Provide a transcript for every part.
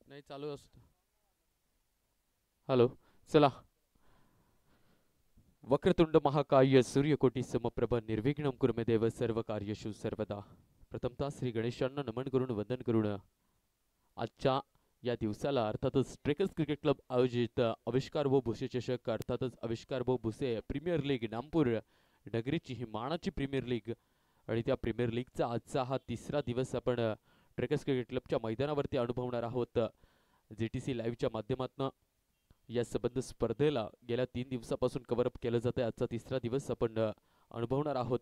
नाही चालू असतं. हॅलो. चला. वक्रतुंड महाकाय सूर्यकोटी समप्रभ निर्विघ्नं कुरु मे देव सर्व कार्येषु सर्वदा. प्रथमतः श्री गणेशांना नमन करून वंदन करून आजच्या या दिवसाला अर्थातच ट्रेकर्स क्रिकेट क्लब आयोजित आविष्कार व भुसे चषक अर्थातच आविष्कार व भुसे प्रीमियर लीग नागपूर नगरीची ही मानाची प्रीमियर लीग आणि त्या प्रीमियर लीगचा आजचा हा तिसरा दिवस आपण ट्रेकर्स क्रिकेट क्लबच्या मैदानावरती अनुभवणार आहोत. जीटीसी लाईव्हच्या माध्यमातून या संबंध स्पर्धेला गेल्या 3 दिवसापासून कव्हरअप केलं जातं. आजचा तिसरा दिवस आपण अनुभवणार आहोत.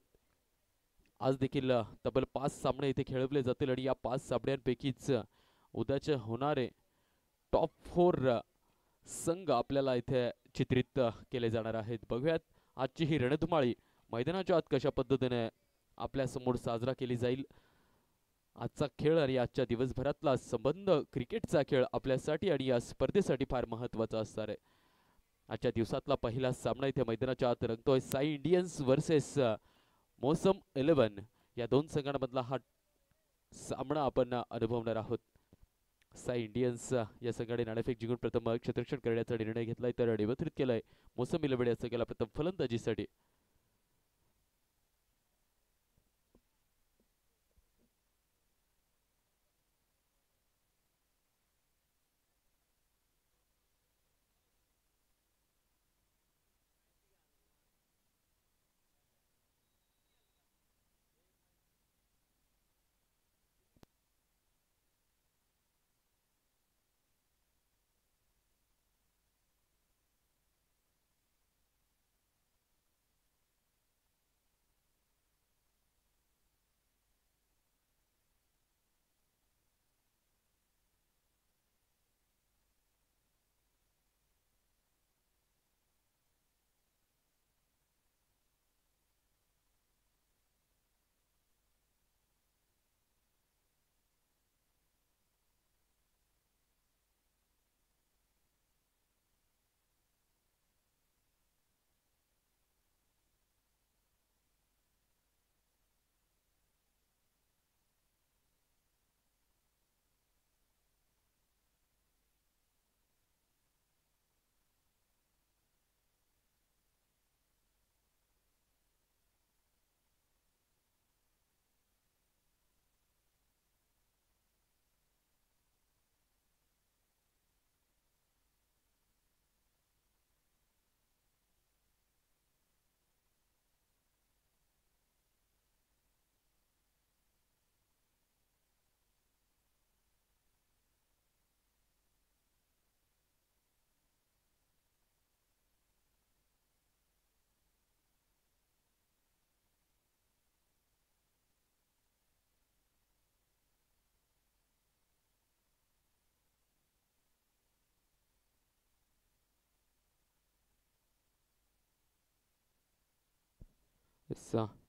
आज देखील तब्बल 5 सामने इथे खेळवले जातील आणि या 5 सामन्यांपैकीच उद्याचे होणारे टॉप 4 संघ आपल्याला इथे चित्रित केले जाणार आहेत. बघूयात आजची ही रणधुमाळी मैदानाच्या आत कशा पद्धतीने आपल्या समोर साजरा केली जाईल. आजचा खेळ आणि आजच्या दिवसभरातला संबंध क्रिकेटचा खेळ आपल्यासाठी आणि या स्पर्धेसाठी फार महत्त्वाचा असणार आहे. आजच्या दिवसातला पहिला सामना इथे मैदानाच्या आत रंगतोय. साई इंडियन्स वर्सेस मोसम 11 या दोन संघांमधला हा सामना आपण अनुभवणार आहोत. साई इंडियन्स या संघाने नाणेफेक जिंकून प्रथम क्षेत्ररक्षण करण्याचा निर्णय घेतलाय तर निमंत्रित केलाय मोसम 11 या संघाला प्रथम फलंदाजीसाठी.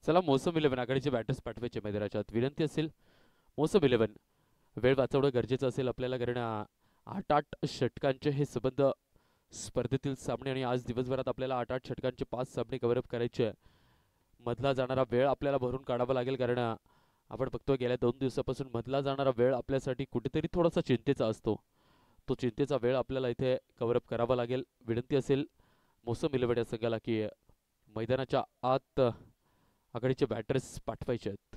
चला मोसम 11 आघाडीचे बॅटर्स पाठवायचे मैदानाच्या आत. विनंती असेल मोसम 11 वेळ वाचवणं गरजेचं असेल आपल्याला कारण 8-8 षटकांचे हे संबंध स्पर्धेतील सामने आणि आज दिवसभरात आपल्याला 8-8 षटकांचे 5 सामने कव्हरअप करायचे आहे. मधला जाणारा वेळ आपल्याला भरून काढावा लागेल कारण आपण बघतोय गेल्या 2 दिवसापासून मधला जाणारा वेळ आपल्यासाठी कुठेतरी थोडासा चिंतेचा असतो. तो चिंतेचा वेळ आपल्याला इथे कव्हरअप करावा लागेल. विनंती असेल मोसम 11 या संघाला की मैदानाच्या आत आघाडीचे बॅटर्स पाठवायचे आहेत.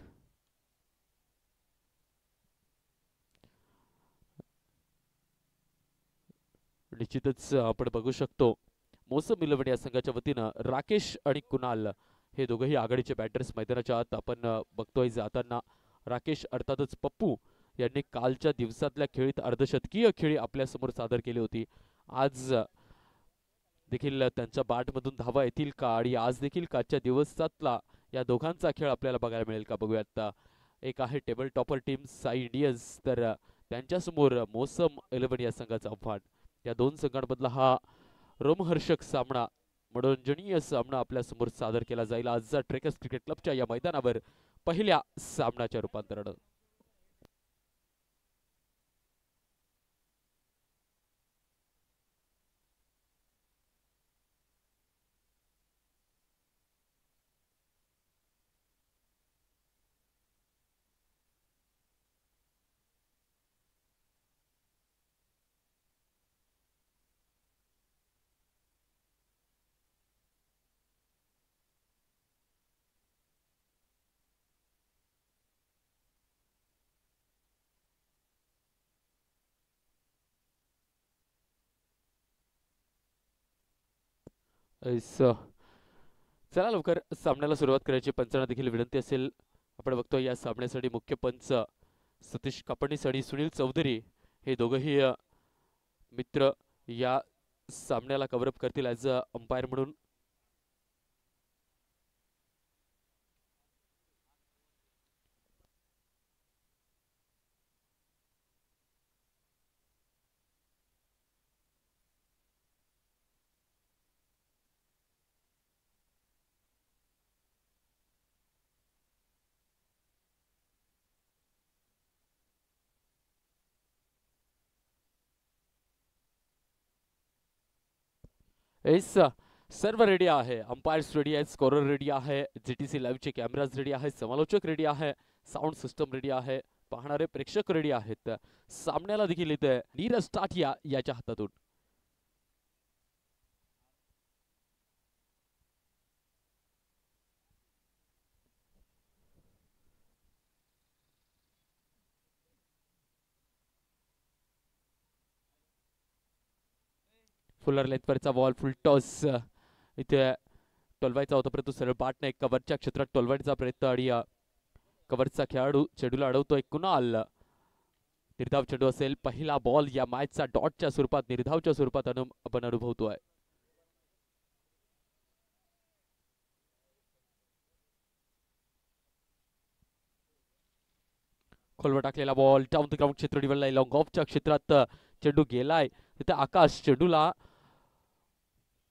निश्चितच आपण बघू शकतो मोसम 11 या संघाच्या वतीनं राकेश आणि कुणाल हे दोघंही आघाडीचे बॅटर्स मैदानाच्या आत आपण बघतोय जाताना. राकेश अर्थातच पप्पू यांनी कालच्या दिवसातल्या खेळीत अर्धशतकीय खेळी आपल्यासमोर सादर केली होती. आज देखील त्यांच्या बॅटमधून धावा येतील का आणि आज देखील कालच्या दिवसातला या दोघांचा खेळ आपल्याला बघायला मिळेल का बघूयात. एक आहे table topper team Sai Indians तर त्यांच्यासमोर मोसम 11 या संघाचं आव्हान. या दोन संघांमधला हा रोमहर्षक सामना मनोरंजनीय सामना आपल्या समोर सादर केला जाईल आजचा ट्रेकर्स क्रिकेट क्लबच्या या मैदानावर पहिल्या सामनाच्या रूपांतरण. चला लवकर सामन्याला सुरुवात करायची. पंचांना देखील विनंती असेल. आपण बघतो या सामन्यासाठी मुख्य पंच सतीश कापडणीस आणि सुनील चौधरी हे दोघंही मित्र या सामन्याला कव्हरअप करतील ॲज अ अंपायर म्हणून. एस सर्व रेडी आहे. अंपायर्स रेडी आहेत, स्कोरर रेडी आहे, GTC लाईव्हचे कॅमेराज रेडी आहेत, समालोचक रेडी आहे, साऊंड सिस्टम रेडी आहे, पाहणारे प्रेक्षक रेडी आहेत. सामन्याला देखील इथे नीरज टाटिया याच्या हातातून फुलर लेथवरचा बॉल फुल टॉस इथे टोलवायचा होता, परंतु सरळ बाट नाही. कव्हरच्या क्षेत्रात टोलवायचा प्रयत्न आणि कव्हरचा खेळाडू चेंडूला अडवतोय. कुणाल निर्धाव चेंडू असेल. पहिला बॉल या मॅचचा डॉटच्या स्वरूपात, निर्धावच्या स्वरूपात आपण अनुभवतोय. खोलवर टाकलेला बॉल डाऊन द ग्राउंड क्षेत्र निवडलाय. लॉंग ऑफच्या क्षेत्रात चेंडू गेलाय. तिथे आकाश चेंडूला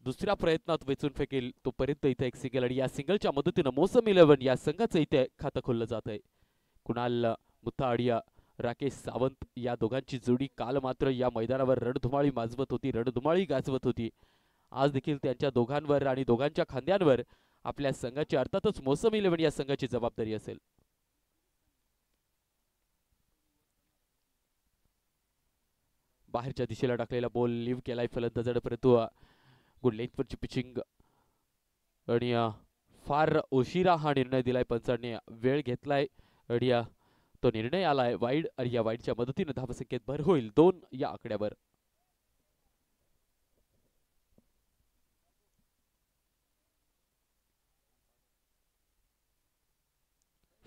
दुसऱ्या प्रयत्नात वेचून फेकेल तोपर्यंत इथे एक सिंगल आणि या सिंगलच्या मदतीनं मोसम 11 या संघाचं इथे खातं खोललं जात आहे. कुणाल मुथाडिया, राकेश सावंत या दोघांची जोडी काल मात्र या मैदानावर रणधुमाळी माजवत होती, रणधुमाळी गाजवत होती. आज देखील त्यांच्या दोघांवर आणि दोघांच्या खांद्यांवर आपल्या संघाची, अर्थातच मोसम 11 या संघाची जबाबदारी असेल. बाहेरच्या दिशेला टाकलेला बॉल लिव्ह केलाय फलंदाजाने, परंतु गुड लेंथवरची पिचिंग आणि फार उशिरा हा निर्णय दिलाय पंचांनी. वेळ घेतलाय आणि तो निर्णय आलाय वाईड आणि या वाईडच्या मदतीने धावसंख्येत भर होईल 2 या आकड्यावर.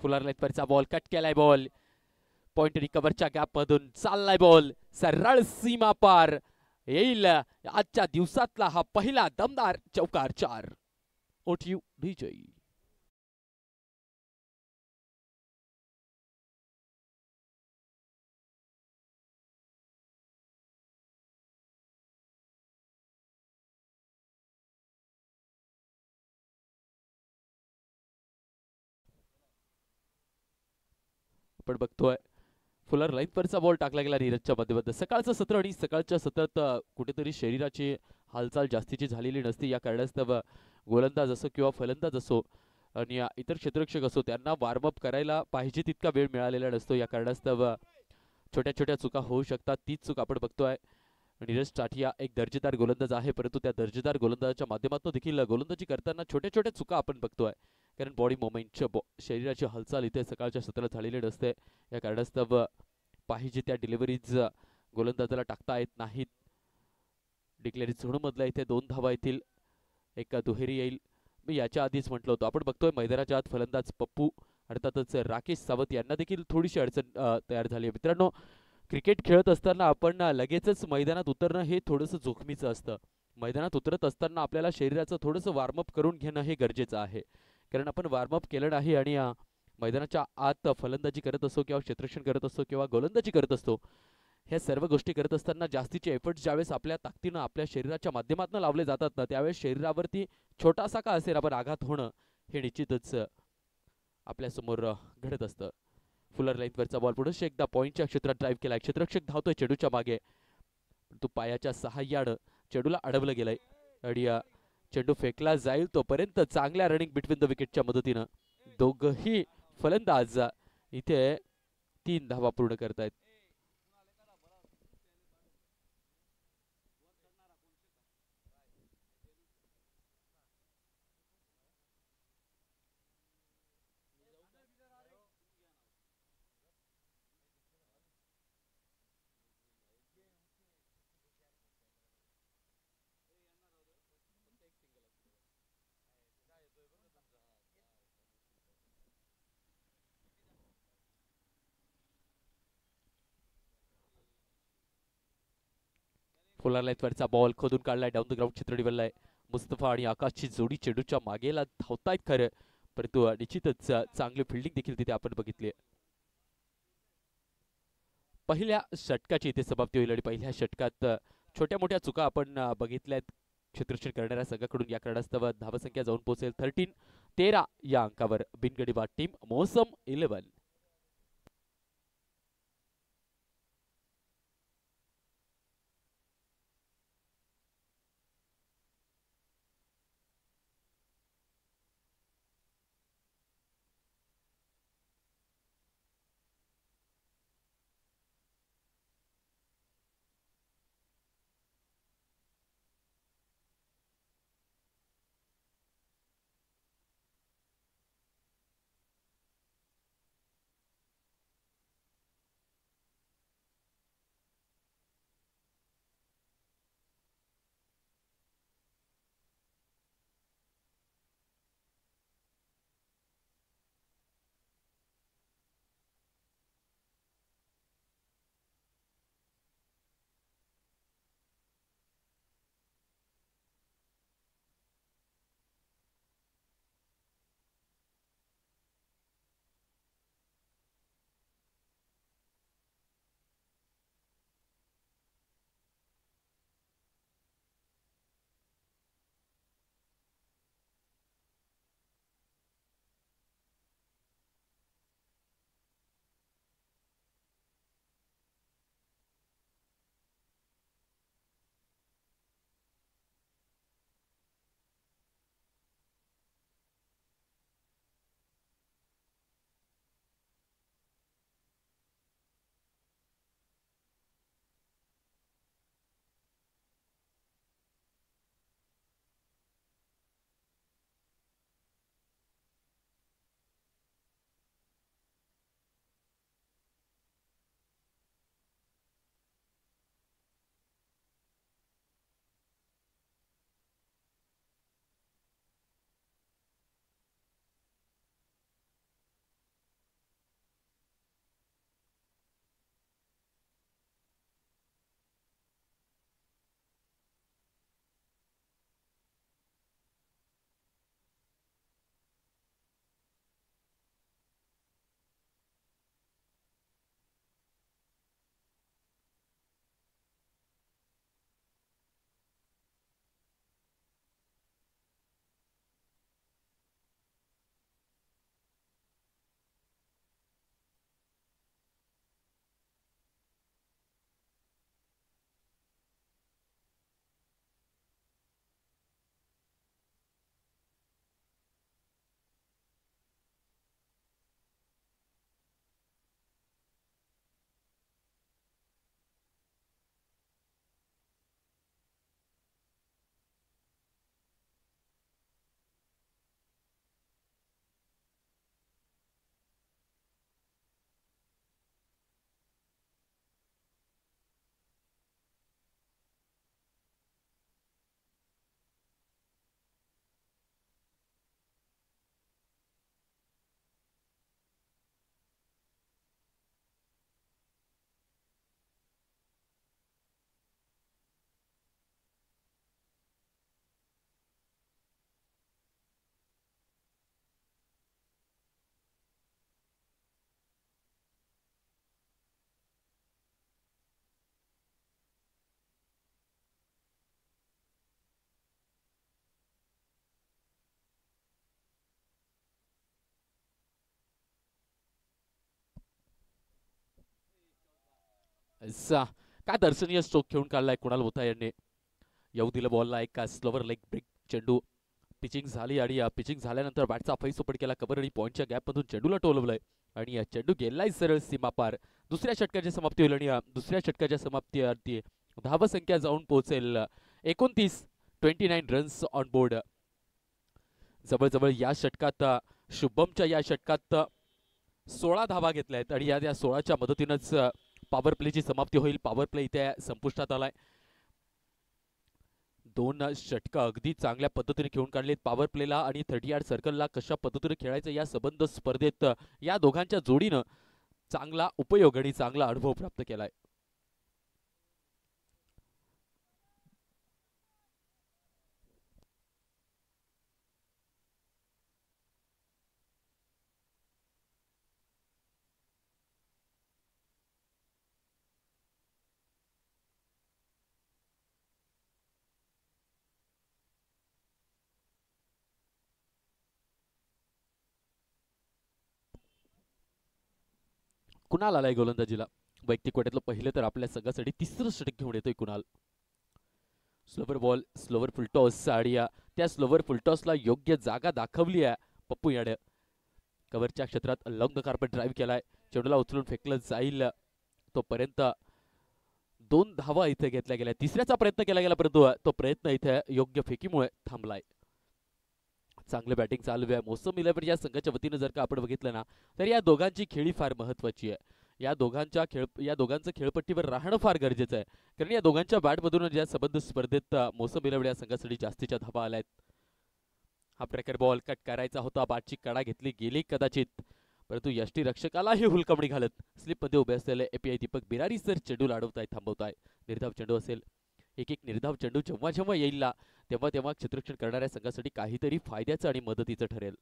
फुलर लेथवरचा बॉल कट केलाय. बॉल पॉइंट रिकव्हरच्या गॅप मधून चाललाय. बॉल सरळ सीमा पार येईल. आजच्या दिवसातला हा पहिला दमदार चौकार 4. ओटीयू विजयी. आपण बघतोय फुलर लाईनवरचा बॉल टाकला गेला नीरजच्या माध्यमातून. सकाळचं सत्र आणि सकाळच्या सत्रात कुठेतरी शरीराची हालचाल जास्तीची झालेली नसते. या कारणास्तव गोलंदाज असो किंवा फलंदाज असो आणि इतर क्षेत्ररक्षक असो त्यांना वॉर्मअप करायला पाहिजे तितका वेळ मिळालेला नसतो. या कारणास्तव छोट्या छोट्या चुका होऊ शकतात. तीच चूक आपण बघतोय. नीरज टाटिया एक दर्जेदार गोलंदाज आहे, परंतु त्या दर्जेदार गोलंदाजाच्या माध्यमातून देखील गोलंदाजी करताना छोट्या छोट्या चुका आपण बघतोय. कारण बॉडी मुवमेंटच्या शरीराची हालचाल इथे सकाळच्या सत्रात झालेली नसते. या कारणास्तव पाहिजे त्या डिलिव्हरीज गोलंदाजाला टाकता येत नाहीत. डिक्लेअरी झोनमधल्या इथे 2 धावा येतील, एक दुहेरी येईल. मी याच्या आधीच म्हटलं होतं. आपण बघतोय मैदानाच्या आत फलंदाज पप्पू अर्थातच राकेश सावंत यांना देखील थोडीशी अडचण तयार झाली आहे. मित्रांनो, क्रिकेट खेळत असताना आपण लगेचच मैदानात उतरणं हे थोडंसं जोखमीचं असतं. मैदानात उतरत असताना आपल्याला शरीराचं थोडंसं वॉर्मअप करून घेणं हे गरजेचं आहे. कारण आपण वॉर्मअप केलं नाही आणि मैदानाच्या आत फलंदाजी करत असतो किंवा क्षेत्ररक्षण करत असतो किंवा गोलंदाजी करत असतो, ह्या सर्व गोष्टी करत असताना जास्तीचे एफर्ट्स ज्यावेळेस आपल्या ताकदीनं आपल्या शरीराच्या माध्यमातून लावले जातात ना, त्यावेळेस शरीरावरती छोटासा का असेल आपण आघात होणं हे निश्चितच आपल्यासमोर घडत असतं. फुलर लाईनवरचा बॉल पुढे एकदा पॉईंटच्या क्षेत्रात ड्राईव्ह केलाय. क्षेत्ररक्षक धावतोय चेंडूच्या मागे, तो पायाच्या सहाय्यानं चेंडूला अडवलं गेलंय आणि चेंडू फेकला जाईल तोपर्यंत चांगल्या रनिंग बिटवीन द विकेटच्या मदतीनं दोघही फलंदाज इथे 3 धावा पूर्ण करतायत. पोलार लाईनवरचा बॉल खोदून काढलाय, डाऊन द ग्राउंड चित्र निवडलाय. मुस्तफा आणि आकाशची जोडी चेंडूच्या मागेला धावतायत खरं, परंतु निश्चितच चांगली फिल्डिंग देखील तिथे आपण बघितली. पहिल्या षटकाची इथे समाप्ती होईल आणि पहिल्या षटकात छोट्या मोठ्या चुका आपण बघितल्यात क्षेत्ररक्षण करणाऱ्या संघाकडून. या कारणास्तव धावसंख्या जाऊन पोहोचेल 13 या अंकावर. बिनगडीबाद टीम मौसम 11. काय दर्शनीय स्ट्रोक खेळून काढलाय कुणाल होता यांनी. येऊ दिलं बॉलला एक स्लोवर लेग ब्रेक चेंडू. पिचिंग झाली आणि पिचिंग झाल्यानंतर बॅटचा फैसोपट केला कव्हर आणि पॉईंटच्या गॅपमधून चेंडूला टोलवलंय आणि चेंडू गेलाय सरळ सीमापार. दुसऱ्या षटकाची समाप्ती होईल आणि दुसऱ्या षटकाच्या समाप्तीअर्थी धावसंख्या जाऊन पोहोचेल 29 रन्स ऑन बोर्ड. जवळजवळ या षटकात शुभमच्या या षटकात 16 धावा घेतल्या आहेत आणि या 16च्या मदतीनंच पॉवर प्लेची समाप्ती होईल. पॉवर प्ले इथे संपुष्टात आलाय. 2 षटकं अगदी चांगल्या पद्धतीने खेळून काढलेत पॉवर प्लेला आणि 30 यार्ड सर्कलला कशा पद्धतीने खेळायचं या संबंध स्पर्धेत या दोघांच्या जोडीनं चांगला उपयोग आणि चांगला अनुभव प्राप्त केलाय. कुणाल आलाय गोलंदाजीला. वैयक्तिक वाट्यातलं पहिलं तर आपल्या संघासाठी तिसरं षटक घेऊन येतोय Kunal. Slower ball, slower full toss आणि त्या स्लोवर फुलटॉसला योग्य जागा दाखवली आहे पप्पू याने. कव्हरच्या क्षेत्रात लॉंग द कार्पेट ड्राईव्ह केलाय. चेंडूला उचलून फेकलं जाईल तोपर्यंत 2 धावा इथे घेतल्या गेल्या. तिसऱ्याचा प्रयत्न केला गेला परंतु तो प्रयत्न इथे योग्य फेकीमुळे थांबलाय. चांगलं बॅटिंग चालू आहे. मोसम 11 या संघाच्या वतीनं जर का आपण बघितलं ना तर या दोघांची खेळी फार महत्वाची आहे. या दोघांचं खेळपट्टीवर राहणं फार गरजेचं आहे. कारण या दोघांच्या बॅटमधून या संबंध स्पर्धेत मोसम 11 या संघासाठी जास्तीच्या धावा आल्यात. हा ट्रॅकर बॉल कट करायचा होता. बॅटची कडा घेतली गेली कदाचित परंतु यष्टीरक्षकालाही हुलकमणी घालत स्लिपमध्ये उभे असलेले एपीआय दीपक बिरारी सर चेंडू अडवताय, थांबवताय. निर्धाव चेंडू असेल. एक निर्धाव चेंडू जेव्हा जेव्हा येईल ना तेव्हा तेव्हा क्षेत्ररक्षण करणाऱ्या संघासाठी काहीतरी फायद्याचं आणि मदतीचं ठरेल.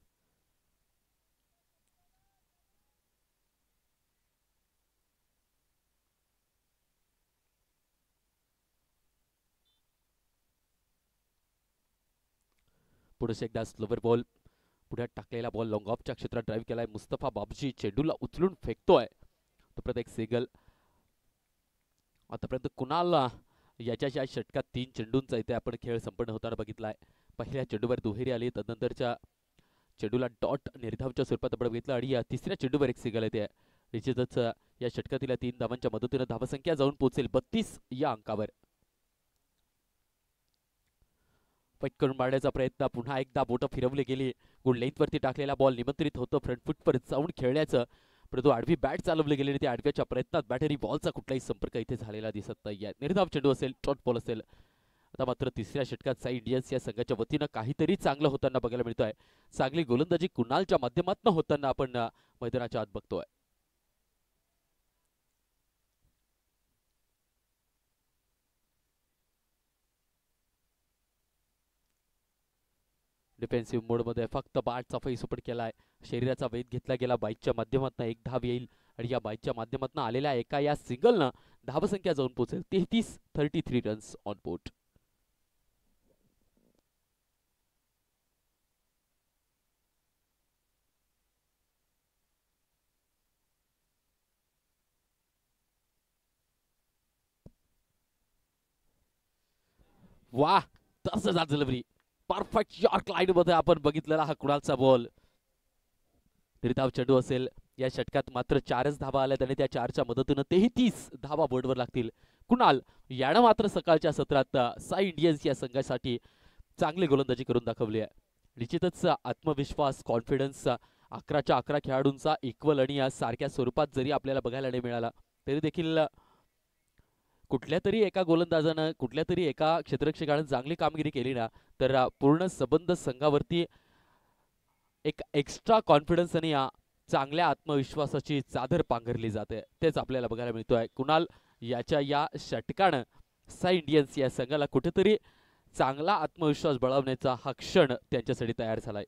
पुढे एकदा स्लोवर बॉल, पुढे टाकलेला बॉल लॉंग ऑफच्या क्षेत्रात ड्राईव्ह केलाय. मुस्तफा बाबजी चेंडूला उचलून फेकतोय. तोपर्यंत एक सिंगल. आतापर्यंत कुणाला याच्या षटकात 3 चेंडूंचा इथे आपण खेळ संपन्न होताना बघितलाय. पहिल्या चेंडूवर दुहेरी आली, तदनंतरच्या चेंडूला डॉट निर्धावच्या स्वरूपात आपण बघितलं आणि या तिसऱ्या चेंडूवर एक सिंगल येते. निश्चितच या षटकातील 3 धावांच्या मदतीने धावसंख्या जाऊन पोहोचेल 32 या अंकावर. फाईट करून मारण्याचा प्रयत्न, पुन्हा एकदा बोटं फिरवली गेली. गुड लेंथवरती टाकलेला बॉल निमंत्रित होतं फ्रंट फुटवर जाऊन खेळण्याचं परंतु आडवी बॅट चालवली गेली. त्या आडव्याच्या प्रयत्नात बॅटरी बॉलचा कुठलाही संपर्क इथे झालेला दिसत नाहीये. निर्धाव चेंडू असेल, डॉट बॉल असेल. आता मात्र तिसऱ्या षटकात साई इंडियन्स या संघाच्या वतीनं काहीतरी चांगलं होताना बघायला मिळतंय. चांगली गोलंदाजी कुणालच्या माध्यमातून होताना आपण मैदानाच्या आत बघतोय. डिफेन्सिव्ह मोडमध्ये फक्त बॅटचा फैसोपट केलाय. शरीराचा वेध घेतला गेला. बाईकच्या माध्यमातून एक धाव येईल आणि या बाईकच्या माध्यमातून आलेल्या एका या सिंगलनं धावसंख्या जाऊन पोहोचेल 33 रन्स ऑन बोर्ड. वाह, तसं झालं बरी. परफेक्ट यॉर्क लाईन मध्ये आपण बघितलेला हा कुणालचा बॉल. निर्धाव चेंडू असेल. या षटकात मात्र 4च धावा आल्यात आणि त्या 4च्या मदतीनं 33 धावा बोर्डवर लागतील. कुणाल यानं मात्र सकाळच्या सत्रात साई इंडियन्स या संघासाठी चांगली गोलंदाजी करून दाखवली आहे. निश्चितच आत्मविश्वास, कॉन्फिडन्स 11च्या 11 खेळाडूंचा इक्वल आणि सारख्या स्वरूपात जरी आपल्याला बघायला नाही मिळाला तरी देखील कुठल्या तरी एका गोलंदाजानं, कुठल्या तरी एका क्षेत्ररक्षकानं चांगली कामगिरी केली ना तर पूर्ण संबंध संघावरती एक एक्स्ट्रा कॉन्फिडन्स आणि चांगल्या आत्मविश्वासाची चादर पांघरली जाते. तेच आपल्याला बघायला मिळतोय. कुणाल याच्या या षटकानं साई इंडियन्स या संघाला कुठेतरी चांगला आत्मविश्वास बळावण्याचा हा क्षण त्यांच्यासाठी तयार झालाय.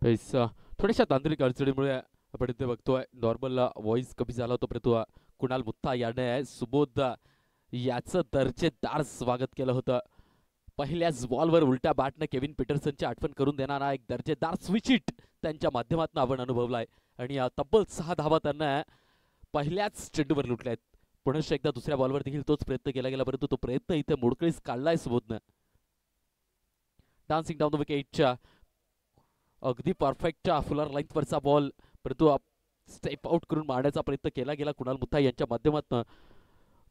थोड्याशा तांत्रिक अडचणीमुळे आपण इथे बघतोय नॉर्मल व्हॉइस कमी झाला होता, परंतु कुणाल मुत्ता याने सुबोध याचं दर्जेदार स्वागत केलं होतं. पहिल्याच बॉलवर उलट्या बॅटने केविन पीटरसनची आठवण करून देणारा एक दर्जेदार स्विच हिट त्यांच्या माध्यमातून आपण अनुभवलाय आणि तब्बल 6 धावा त्यांना पहिल्याच चेंडूवर लुटल्यात. पुन्हा एकदा दुसऱ्या बॉलवर देखील तोच प्रयत्न केला गेला, परंतु तो प्रयत्न इथे मोडकळीस काढलाय सुबोधनं. डान्सिंग डाऊन द विकेटच्या अगदी परफेक्ट फुलर लाईनवरचा बॉल, परंतु स्टेप आउट करून मारण्याचा प्रयत्न केला गेला कुणाल मुत्ता यांच्या माध्यमातून.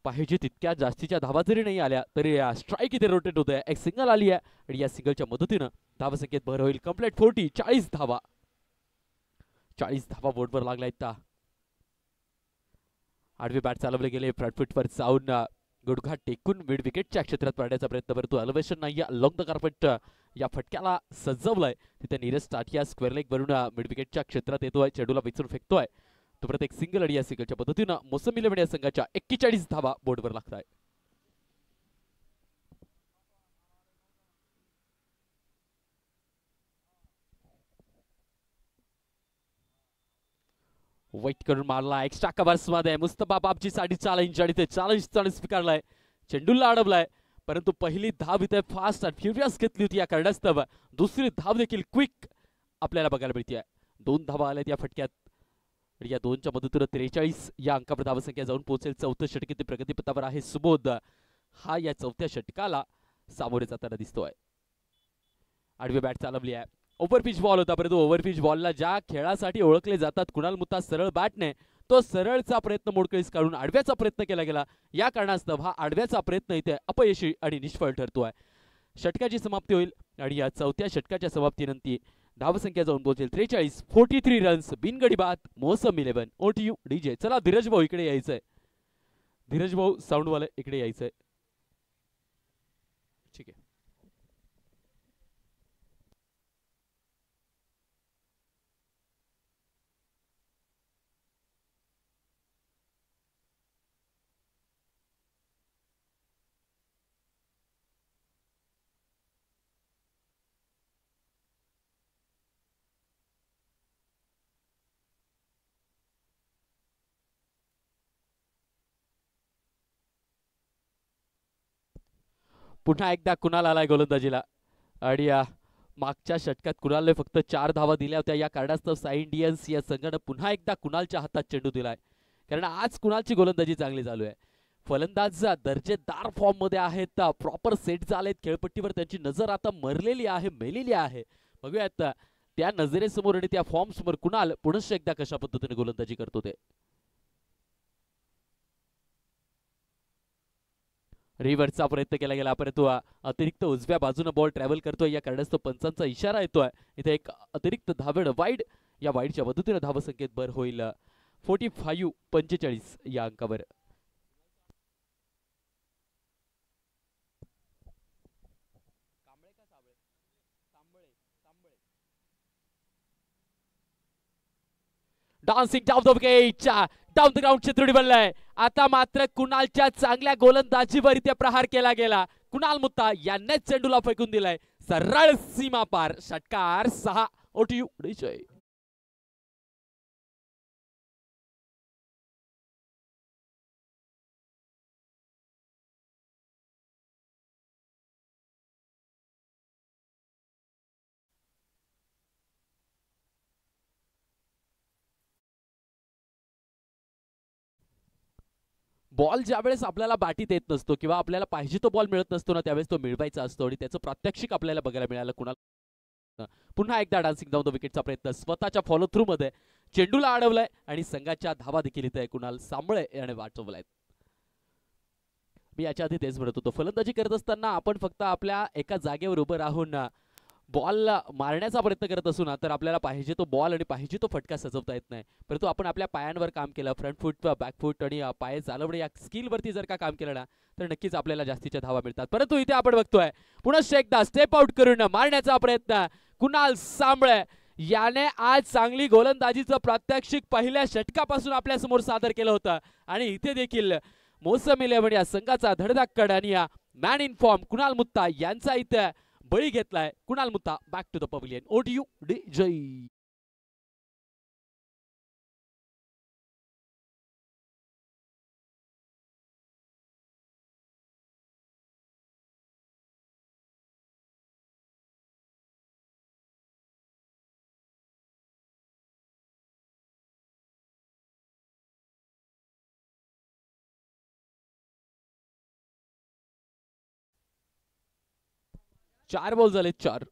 पाहिजे तितक्या जास्तीच्या धावा जरी नाही आल्या तरी स्ट्राईक इथे रोटेट होत आहे. एक सिंगल आली आहे आणि या सिंगलच्या मदतीनं धावसंख्येत भर होईल. कंप्लीट 40 धावा, 40 धावा बोर्डवर लागलाय. आडवी बॅट चालवले गेले, फ्रंट फुटवर जाऊन गुडघा टेकून मिड विकेटच्या क्षेत्रात पडण्याचा प्रयत्न, परंतु अल्वेशन नाही अलॉंग द कार्पेट या फटक्याला सजवलंय. तिथे नीरज टाटिया स्क्वेअर लेग वरून मिड विकेटच्या क्षेत्रात येतोय, चेंडूला विचून फेकतोय. तो प्रत्येक सिंगल आणि या सिंगलच्या पद्धतीनं मोसमी इलेव्हन या संघाच्या 41 धावा बोर्डवर लागताय. वेट करून मारला एक्स्ट्रा कव्हर्स मध्ये मुस्तफा बाबची साठी चॅलेंज आणि ते चॅलेंज स्वीकारलाय, चेंडूला अडवलाय. परंतु पहिली धाव इथे फास्ट अँड फ्युरियस घेतली होती या कारणास्तव दुसरी धाव देखील क्विक आपल्याला बघायला मिळते. 2 धावा आल्यात या फटक्यात आणि या 2च्या मदतीनं 43 या अंकावर धावसंख्या जाऊन पोहोचेल. 4थं षटक ते प्रगतीपथावर आहे सुबोध. हा या 4थ्या षटकाला सामोरे जाताना दिसतोय. आडवी बॅट चालवली आहे, ओव्हरपिच बॉल होता, परंतु ओव्हरपिच बॉलला ज्या खेळासाठी ओळखले जातात कुणाल मुत्ता सरळ बॅटने, तो सरळचा प्रयत्न मोडकळीस काढून आडव्याचा प्रयत्न केला गेला. या कारणास्तव हा आडव्याचा प्रयत्न इथे अपयशी आणि निष्फळ ठरतोय. षटकाची समाप्ती होईल आणि या 4थ्या षटकाच्या समाप्तीनंतर धावसंख्या जाऊन पोहोचेल 43. 43 रन्स बिनगडी बाद मोसम 11. OTU DJ. चला धीरज भाऊ इकडे यायचंय, धीरज भाऊ साऊंड वाले इकडे यायचंय. ठीक आहे. पुन्हा एकदा कुणाल आलाय गोलंदाजीला आणि मागच्या षटकात कुणालने फक्त 4 धावा दिल्या होत्या. या कारणास्तव साई इंडियन्स या संघानं पुन्हा एकदा कुणालच्या हातात चेंडू दिलाय, कारण आज कुणालची गोलंदाजी चांगली चालू आहे. फलंदाज दर्जेदार फॉर्म मध्ये आहेत, प्रॉपर सेट झालेत, खेळपट्टीवर त्यांची नजर आता मरलेली आहे, मेलेली आहे. बघूयात त्या नजरेसमोर आणि त्या फॉर्म समोर कुणाल पुनश्च एकदा कशा पद्धतीने गोलंदाजी करतो ते. रिव्हर्सचा प्रयत्न केला गेला, परंतु अतिरिक्त उजव्या बाजूने बॉल ट्रॅव्हल करतोय. या कारणास्तव पंचांचा इशारा येतोय. इथे एक अतिरिक्त धावेड वाईड, या वाईडच्या मदतीने धावसंख्येत भर होईल. 45 या अंकावर. Dancing down the wicket, down the ground चित्रुडी बनलाय. आता मात्र कुणालच्या चांगल्या गोलंदाजीवर इथे प्रहार केला गेला. कुणाल मुत्ता यांनीच चेंडूला फेकून दिलाय सरळ सीमा पार. षटकार 6. OTU विजय. बॉल ज्यावेळेस आपल्याला बाटीत येत नसतो किंवा आपल्याला पाहिजे तो बॉल मिळत नसतो ना, त्यावेळेस तो मिळवायचा असतो आणि त्याचं प्रात्यक्षिक आपल्याला बघायला मिळालं. कुणाल पुन्हा एकदा डान्सिंग डाऊन द विकेटचा प्रयत्न, स्वतःच्या फॉलो थ्रू मध्ये चेंडूला अडवलाय आणि संघाच्या धावा देखील इथे कुणाल सांबळे याने वाचवलाय. मी याच्या आधी तेच म्हणत होतो, फलंदाजी करत असताना आपण फक्त आपल्या एका जागेवर उभं राहून बॉल मारण्याचा प्रयत्न करत असू ना, तर आपल्याला पाहिजे तो बॉल आणि पाहिजे तो फटका सजवता येत नाही. परंतु आपण आपल्या पायांवर काम केलं, फ्रंट फूट, बॅक फूट आणि पाय चालवणे या स्किलवरती जर का काम केलं ना, तर नक्कीच आपल्याला जास्तीच्या धावा मिळतात. परंतु इथे आपण बघतोय पुन्हा एकदा स्टेप आउट करून मारण्याचा प्रयत्न कुणाल सांबळे याने आज चांगली गोलंदाजीचं प्रात्यक्षिक पहिल्या षटकापासून आपल्या समोर सादर केलं होतं. आणि इथे देखील मोसम 11 या संघाचा धडधाकड आणि man in form Kunal Mutta यांचा इथे बळी घेतलाय Kunal Mutta. Back to the pavilion. ओटीयू जय. चार बॉल झाले 4.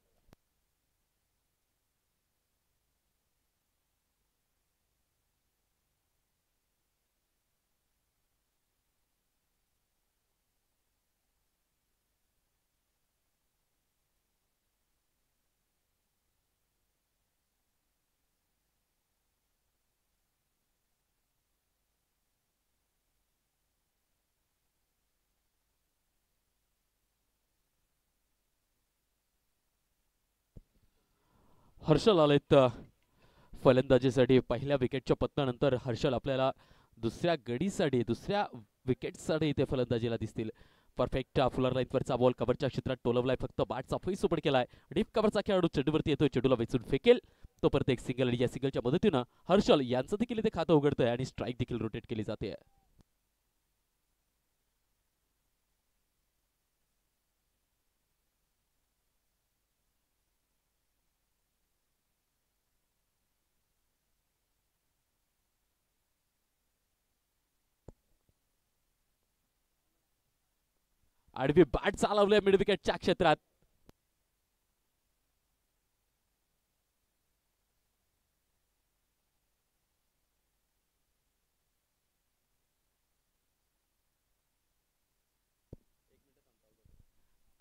हर्षल आलेत फलंदाजीसाठी. पहिल्या विकेटच्या पतनानंतर हर्षल आपल्याला दुसऱ्या गडीसाठी दुसऱ्या विकेटसाठी इथे फलंदाजीला दिसतील. परफेक्ट फुलर लाईनवरचा बॉल कव्हरच्या क्षेत्रात टोलवलाय. फक्त बॅटचा फैस उपड केलाय. डीप कव्हरचा खेळाडू चेंडूवरती येतोय. चेंडूला वेचून फेकेल तो परत एक सिंगल. आणि या सिंगलच्या मदतीनं हर्षल यांचं देखील इथे खातं उघडतंय आणि स्ट्राईक देखील रोटेट केली जाते. आडवी बॅट चालवली मिड विकेटच्या क्षेत्रात.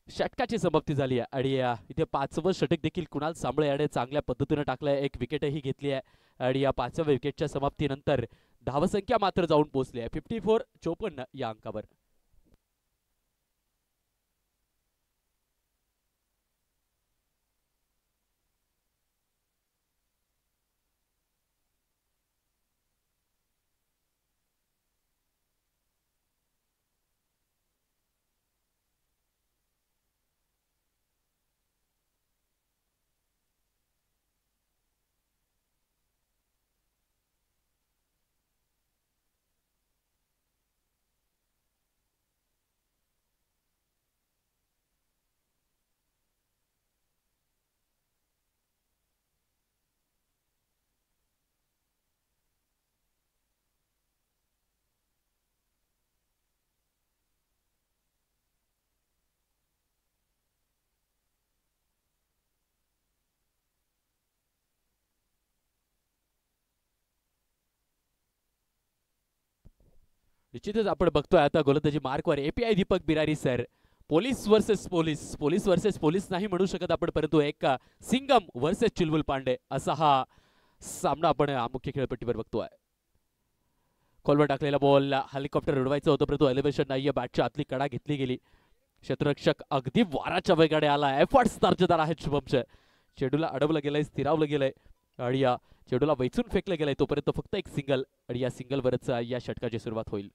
षटकाची समाप्ती झाली आहे आणि इथे 5वं षटक देखील कुणाल सांबळे याने चांगल्या पद्धतीने टाकलंय. एक विकेटही घेतली आहे आणि या 5व्या विकेटच्या समाप्तीनंतर धावसंख्या मात्र जाऊन पोहोचली आहे 54-54 या अंकावर. निश्चितच आपण बघतोय आता गोलंदाजी मार्कवर API Deepak Birari sir. Police versus police. Police versus police नाही म्हणू शकत आपण, परंतु एक सिंगम वर्सेस चुलबुल पांडे असा हा सामना आपण मुख्य खेळपट्टीवर बघतोय. खोलवर टाकलेला बॉल हेलिकॉप्टर उडवायचं होतं परंतु एलिव्हेशन नाहीये. बॅटच्या आतली कडा घेतली गेली. क्षेत्ररक्षक अगदी वाराच्या वेगाने आला. एफर्ट्स दर्जेदार आहेत शुभमचे. चेंडूला अडवलं गेलंय, स्थिरावलं गेलंय आणि या चेंडूला वेचून फेकलं गेलंय. तोपर्यंत फक्त एक सिंगल आणि या सिंगलवरच या षटकाची सुरुवात होईल.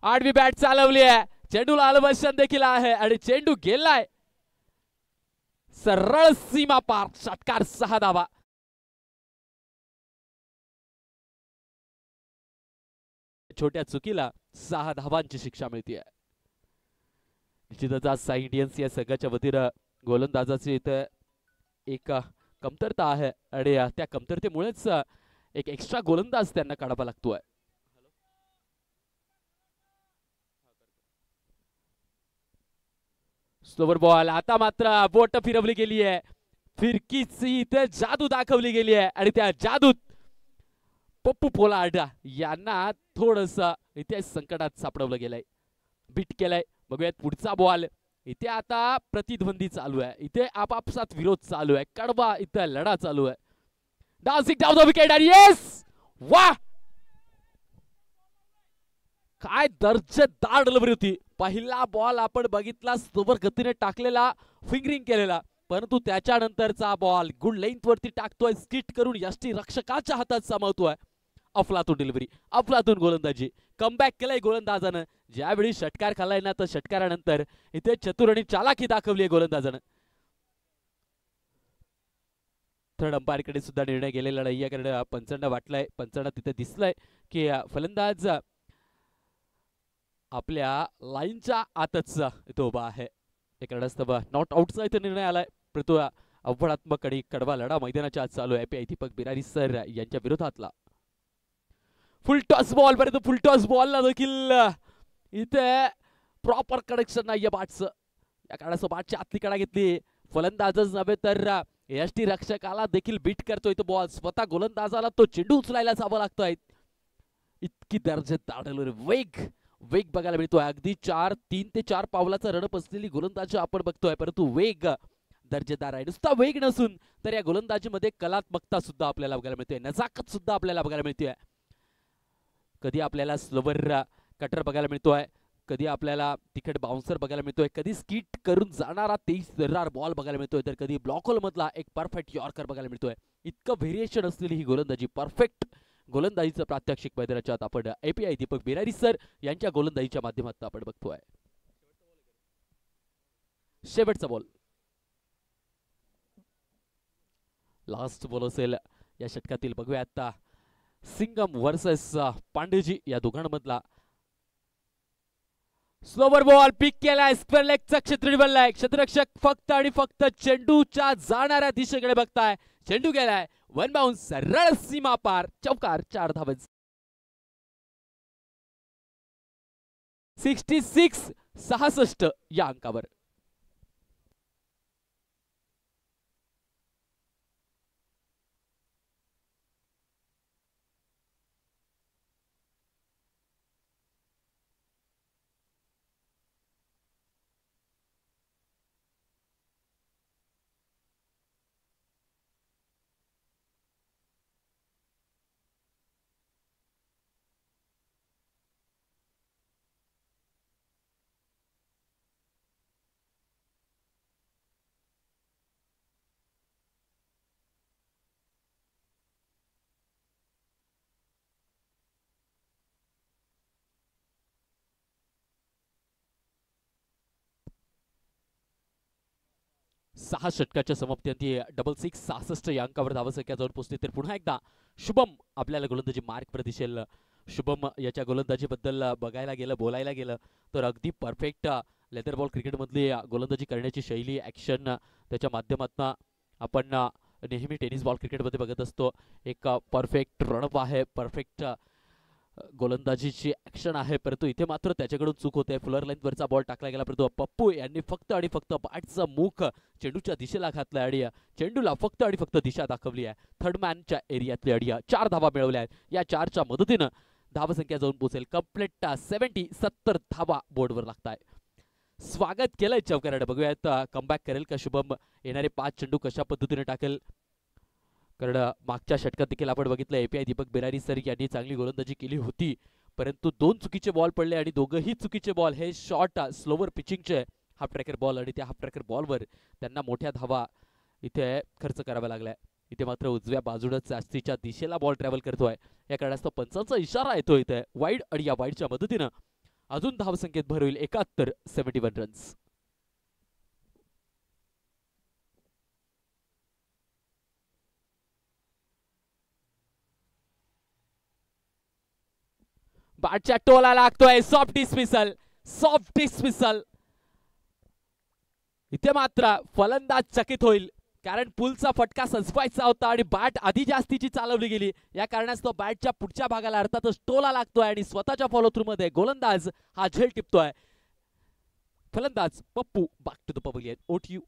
आडवी बॅट चालवली आहे. चेंडूला अलवशन देखील आहे आणि चेंडू गेलाय सरळ सीमा पार. षटकार 6 धावा. छोट्या चुकीला 6 धावांची शिक्षा मिळते. निश्चितच आज साई इंडियन्स या संघाच्या वतीनं गोलंदाजाची इथे एक कमतरता आहे आणि त्या कमतरतेमुळेच एक एक्स्ट्रा गोलंदाज त्यांना काढावा लागतोय. Slower ball. आता मात्र बोट फिरवली गेली आहे. फिरकीची इथे जादू दाखवली गेली आहे आणि त्या जादूत पप्पू पोलार्ड यांना थोडस इथे संकटात सापडवलं गेलंय. बीट केलंय. बघूयात पुढचा बॉल. इथे आता प्रतिद्वंदी चालू आहे. इथे आपापसात विरोध चालू आहे. कडवा इथे लढा चालू आहे. डान्सिंग डाउन द विकेट आणि येस वा काय दर्जेदार डिलिव्हरी होती. पहिला बॉल आपण बघितला स्लोवर गतीने टाकलेला, फिंगरिंग केलेला, परंतु त्याच्यानंतरचा बॉल गुड लेंथ वरती टाकतोय, स्किट करून यष्टी रक्षकाच्या हातात सामावतोय. अफलातून डिलिव्हरी, अफलातून गोलंदाजी, कमबॅक केलंय गोलंदाजानं. ज्यावेळी षटकार खाल्लाय ना, तर षटकारानंतर इथे चतुर आणि चालाकी दाखवली आहे गोलंदाजानं. थर्ड अंपायरकडे सुद्धा निर्णय गेलेला नाहीये, कारण पंचांना वाटलंय, पंचांना तिथे दिसलंय की फलंदाज आपल्या लाईनच्या आतच इथं उभा आहे. हे कारणास्तव नॉट आउटचा इथे निर्णय आलाय. परंतु आव्हानात्मक आणि कडवा लढा मैदानाच्या आत चालू आहे. API दीपक बिरारी सर यांच्या विरोधातला फुल टॉस बॉल, परंतु फुल टॉस बॉलला देखील इथे प्रॉपर कनेक्शन नाहीये बॅटचं. या कारणास्तव बॅटची आतली कडा घेतली. फलंदाजच नव्हे तर यष्टी रक्षकाला देखील बीट करतोय तो बॉल. स्वतः गोलंदाजाला तो चेंडू उचलायला जावं लागतोय. इतकी दर्जेदार वेग बघायला मिळतोय. अगदी 3 ते 4 पावलाचा रणप असलेली गोलंदाजी आपण बघतोय, परंतु वेग दर्जेदार आहे. नुसता वेग नसून तर या गोलंदाजीमध्ये कलात्मकता सुद्धा आपल्याला बघायला मिळते, नजाकत सुद्धा आपल्याला बघायला मिळते. कधी आपल्याला स्लोवर कटर बघायला मिळतोय, कधी आपल्याला तिकट बाउन्सर बघायला मिळतोय, कधी स्किट करून जाणारा 23 बॉल बघायला मिळतोय, तर कधी ब्लॉक होल मधला एक परफेक्ट यॉर्कर बघायला मिळतोय. इतकं व्हेरिएशन असलेली ही गोलंदाजी, परफेक्ट गोलंदाजीचं प्रात्यक्षिक मैदानाच्या आत आपण API दीपक बिरारी सर यांच्या गोलंदाजीच्या माध्यमातून आपण बघतोय. शेवटचा बॉल, लास्ट बॉल असेल या षटकातील. बघूया आता सिंगम वर्सेस पांडेजी या दोघांमधला. स्लोवर बॉल पिक केलाय, स्क्वेअर लेगचा क्षेत्ररक्षक बनलाय. क्षेत्ररक्षक फक्त आणि फक्त चेंडूच्या जाणाऱ्या दिशेकडे बघताय. चेंडू गेलाय वन बाउन्स, सरळ सीमा पार, चौकार, 4 धावा. 66 या अंकावर. सहा षटकाच्या समाप्ती डबल 66 या अंकावर धावसंख्या जाऊन पोहोचते. तर पुन्हा एकदा शुभम आपल्याला गोलंदाजी मार्कवर दिसेल. शुभम याच्या गोलंदाजीबद्दल बघायला गेलं, बोलायला गेलं तर अगदी परफेक्ट लेदर बॉल क्रिकेटमधली गोलंदाजी करण्याची शैली, ॲक्शन, त्याच्या माध्यमातून आपण नेहमी टेनिस बॉल क्रिकेटमध्ये बघत असतो. एक परफेक्ट रणप आहे, परफेक्ट गोलंदाजीची ॲक्शन आहे, परंतु इथे मात्र त्याच्याकडून चूक होते. फुलर लाईनवरचा बॉल टाकला गेला, परंतु पप्पू यांनी फक्त आणि फक्त बॅटचं मुख चेंडूच्या दिशेला घातलं आणि चेंडूला फक्त आणि फक्त दिशा दाखवली आहे. थर्ड मॅनच्या एरियातली अडी 4 धावा मिळवल्या आहेत. या 4च्या मदतीनं धावसंख्या जाऊन पोहोचेल कंप्लीट 70 धावा बोर्डवर लागताय. स्वागत केलंय चौकारानं. बघूयात कमबॅक करेल का शुभम, येणारे 5 चेंडू कशा पद्धतीने टाकेल. कारण मागच्या षटकात देखील आपण बघितलं API दीपक बिरारी सर यांनी चांगली गोलंदाजी केली होती, परंतु 2 चुकीचे बॉल पडले आणि दोघंही चुकीचे बॉल हे शॉर्ट स्लोवर पिचिंगचे हाफ ट्रॅकर बॉल, आणि त्या हाफ ट्रॅकर बॉलवर त्यांना मोठ्या धावा इथे खर्च करावा लागलाय. इथे मात्र उजव्या बाजूनच जास्तीच्या दिशेला बॉल ट्रॅव्हल करतोय. या कारणास्तव पंचांचा इशारा येतो इथे वाईड, आणि या वाईडच्या मदतीनं अजून धावसंख्येत भर होईल. 71 रन्स. बॅटच्या टोला लागतोय, सॉफ्ट डिस्मिसल, सॉफ्ट डिस्मिसल. इथे मात्र फलंदाज चकित होईल, कारण पुलचा फटका सजवायचा होता आणि बॅट आधी जास्तीची चालवली गेली. या कारणास्तव बॅटच्या पुढच्या भागाला अर्थातच टोला लागतोय आणि स्वतःच्या फॉलो थ्रू मध्ये गोलंदाज हा झेल टिपतोय. फलंदाज Pappu back to the pavilion. ओटीयू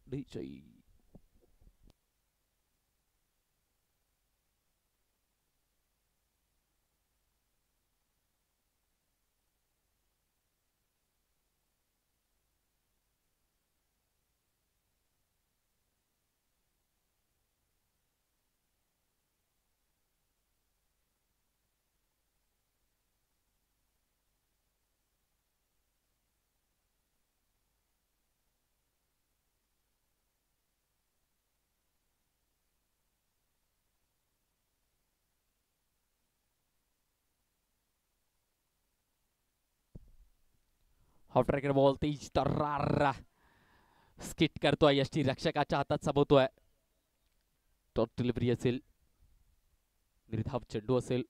हाफ ट्रॅकर बॉल तेज तर्रार स्किट करतोय, यष्टी रक्षकाच्या हातात साबवतोय. टॉप डिलिव्हरी असेल, निर्धाव चेंडू असेल.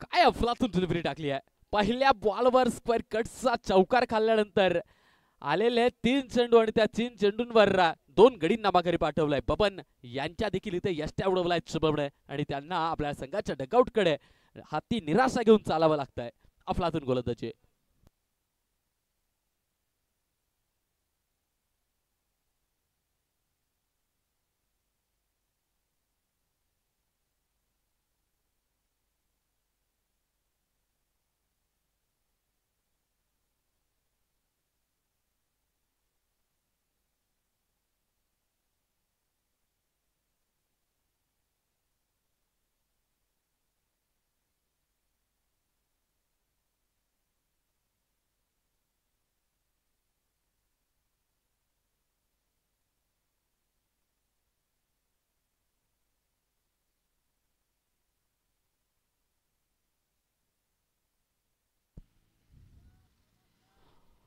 काय अफलातून डिलिव्हरी टाकली आहे. पहिल्या बॉलवर स्क्वेअर कटचा चौकार खाल्ल्यानंतर आलेले 3 चेंडू आणि त्या 3 चेंडूंवर 2 गडींना माघारी पाठवलाय. बबन यांच्या देखील इथे यष्ट्या उडवलाय शुभमने आणि त्यांना आपल्या संघाच्या डगआउटकडे हाती निराशा घेऊन चालावं लागतंय. अफलातून गोलंदाजी.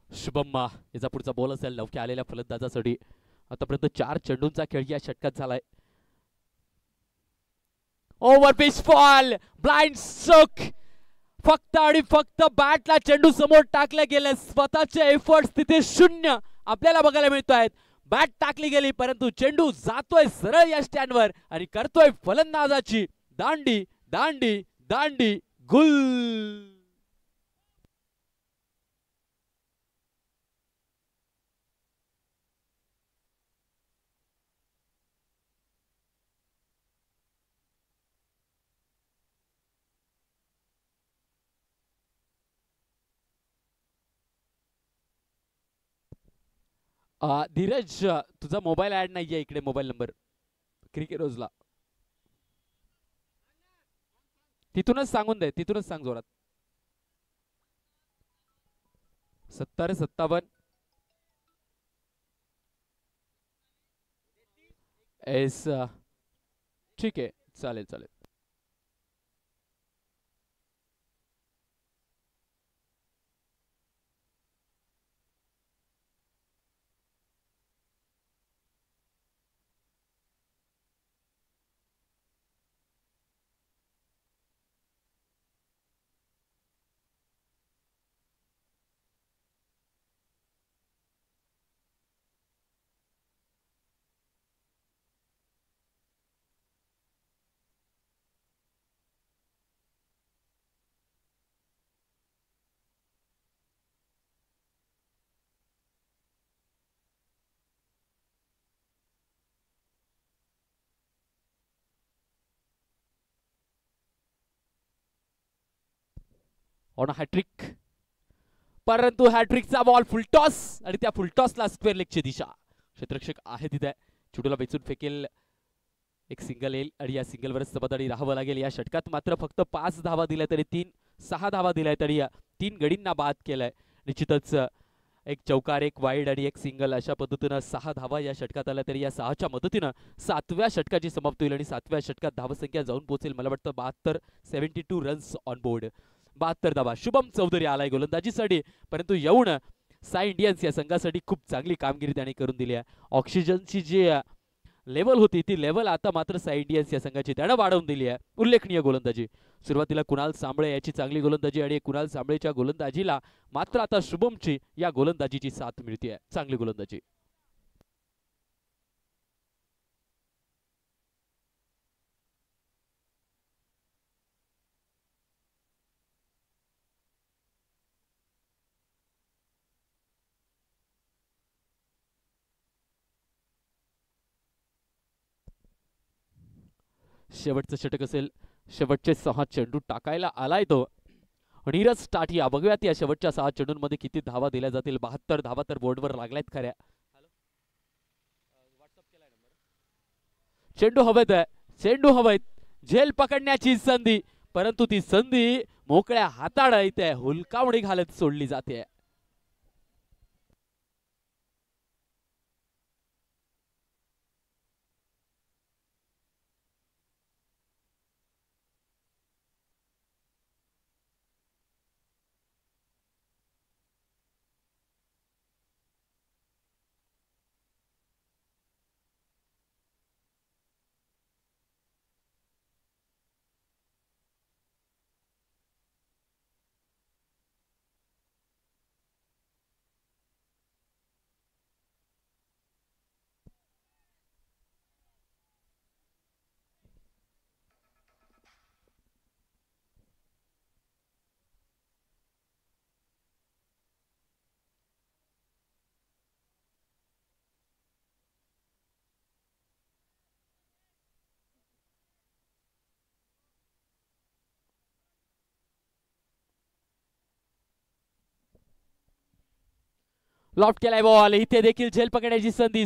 शुभम याचा पुढचा बॉल असेल लवकर आलेल्या फलंदाजासाठी. आतापर्यंत 4 चेंडूंचा खेळ या षटकात झालाय. Over pitch ball blind stroke. फक्त आणि फक्त बॅटला चेंडू समोर टाकले गेले. स्वतःचे एफर्ट्स तिथे 0 आपल्याला बघायला मिळत आहेत. बॅट टाकली गेली परंतु चेंडू जातोय सरळ या स्टँडवर आणि करतोय फलंदाजाची दांडी दांडी दांडी गुल. धीरज तुझा मोबाईल ऍड नाहीये इकडे. मोबाईल नंबर क्रिकेट रोजला तिथूनच सांगून दे. तिथूनच सांग जोरात. 70-57 एस. ठीक आहे चालेल चालेल. ऑन हॅट्रिक परंतु हॅट्रिकचा बॉल फुलटॉस आणि त्या फुलटॉसला स्क्वेअर लेगची दिशा. क्षेत्ररक्षक आहे तिथे. चेंडूला वेचून फेकेल. एक सिंगल येईल आणि या सिंगलवरच समाधानी राहावं लागेल. या षटकात मात्र फक्त 5 धावा दिल्या तरी 6 धावा दिल्या तरी 3 गडींना बाद केलाय. निश्चितच एक चौकार, एक वाईड आणि एक सिंगल अशा पद्धतीनं 6 धावा या षटकात आल्या तरी या 6च्या मदतीनं 7व्या षटकाची समाप्ती होईल आणि 7व्या षटकात धावसंख्या जाऊन पोहोचेल मला वाटतं 72 रन्स ऑन बोर्ड. 72 धावा. शुभम चौधरी आलाय गोलंदाजीसाठी परंतु येऊन साई इंडियन्स या संघासाठी खूप चांगली कामगिरी त्याने करून दिली आहे. ऑक्सिजनची जी लेवल होती ती लेवल आता मात्र साई इंडियन्स या संघाची त्यानं वाढवून दिली आहे. उल्लेखनीय गोलंदाजी. सुरुवातीला कुणाल सांबळे याची चांगली गोलंदाजी आणि कुणाल सांबळेच्या गोलंदाजीला मात्र आता शुभमची या गोलंदाजीची साथ मिळते. चांगली गोलंदाजी. शेवटचं षटक असेल. शेवटचे 6 चेंडू टाकायला आलाय तो नीरज टाटिया. बघूयात या शेवटच्या 6 चेंडूंमध्ये किती धावा दिल्या जातील. 72 धावा तर बोर्डवर लागल्यात खऱ्या. चेंडू हवेत आहे. चेंडू हवेत. झेल पकडण्याची संधी परंतु ती संधी मोकळ्या हाताळा इथे हुलकावणी घालत सोडली जाते. लॉफ्ट केलाय बॉल. इथे देखील झेल पकडण्याची संधी.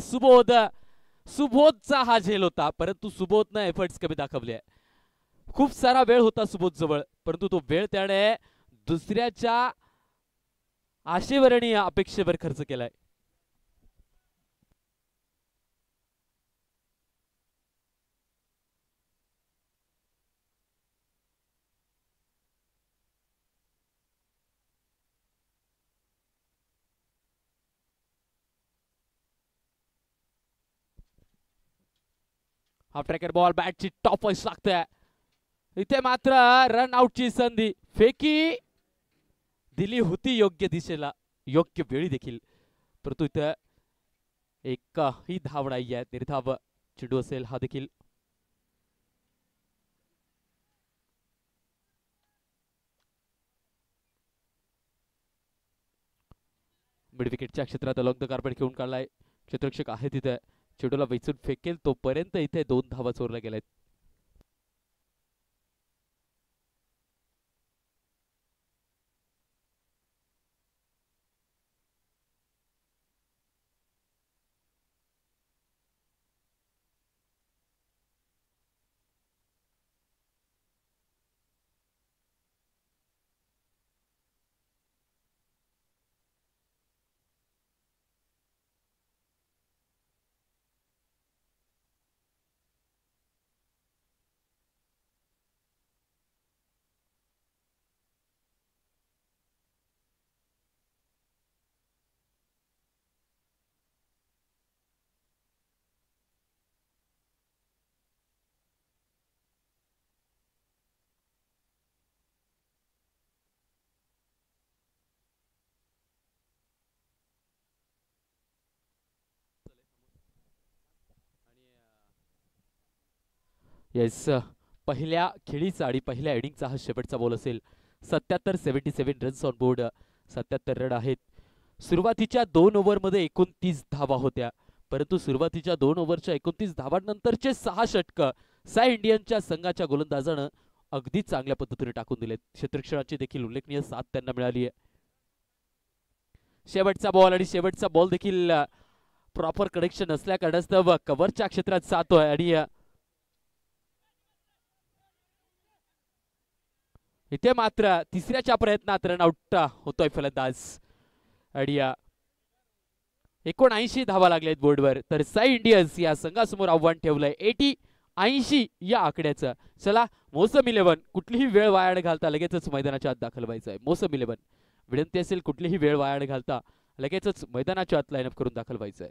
सुबोधचा हा झेल होता, परंतु सुबोधनं एफर्ट्स कमी दाखवले. खूप सारा वेळ होता सुबोध जवळ, परंतु तो वेळ त्याने दुसऱ्याच्या आशेवर आणि अपेक्षेवर खर्च केलाय. हाफ ट्रॅकर बॉल बॅटची टॉप वाईस लागते. इथे मात्र रन आउटची संधी. फेकी दिली होती योग्य दिशेला, योग्य वेळी देखील, परंतु इथं एकही धाव नाही आहे. निर्धाव चेंडू असेल हा देखील. मिड विकेटच्या क्षेत्रात अलॉंग द कार्पेट घेऊन काढलाय. क्षेत्ररक्षक आहे तिथे, चेंडूला वेचून फेकेल तोपर्यंत इथे 2 धावा चोरल्या गेल्यात. येस, पहिल्या खेळीचा आणि पहिल्या इनिंगचा हा शेवटचा बॉल असेल. 77 रन्स ऑन बोर्ड, 77 रन आहेत. सुरुवातीच्या 2 ओव्हरमध्ये 29 धावा होत्या, परंतु सुरुवातीच्या 2 ओव्हरच्या 29 धावांनंतरचे 6 षटक साय इंडियनच्या संघाच्या गोलंदाजानं अगदी चांगल्या पद्धतीने टाकून दिलेत. क्षेत्ररक्षणाची देखील उल्लेखनीय साथ त्यांना मिळाली आहे. शेवटचा बॉल आणि शेवटचा बॉल देखील प्रॉपर कनेक्शन असल्या कारणास्तव कव्हरच्या क्षेत्रात जातोय आणि इथे मात्र तिसऱ्याच्या प्रयत्नात रनआउट होतोय फलंदाज. आणि 79 धावा लागलेत बोर्डवर, तर साई इंडियन्स या संघासमोर आव्हान ठेवलंय 80 या आकड्याचं. चला मोसम 11, कुठलीही वेळ वाया घालता लगेचच मैदानाच्या आत दाखल व्हायचंय. मोसम 11 विनंती असेल, कुठलीही वेळ वाया घालता लगेचच मैदानाच्या आत लाईनअप करून दाखल व्हायचंय.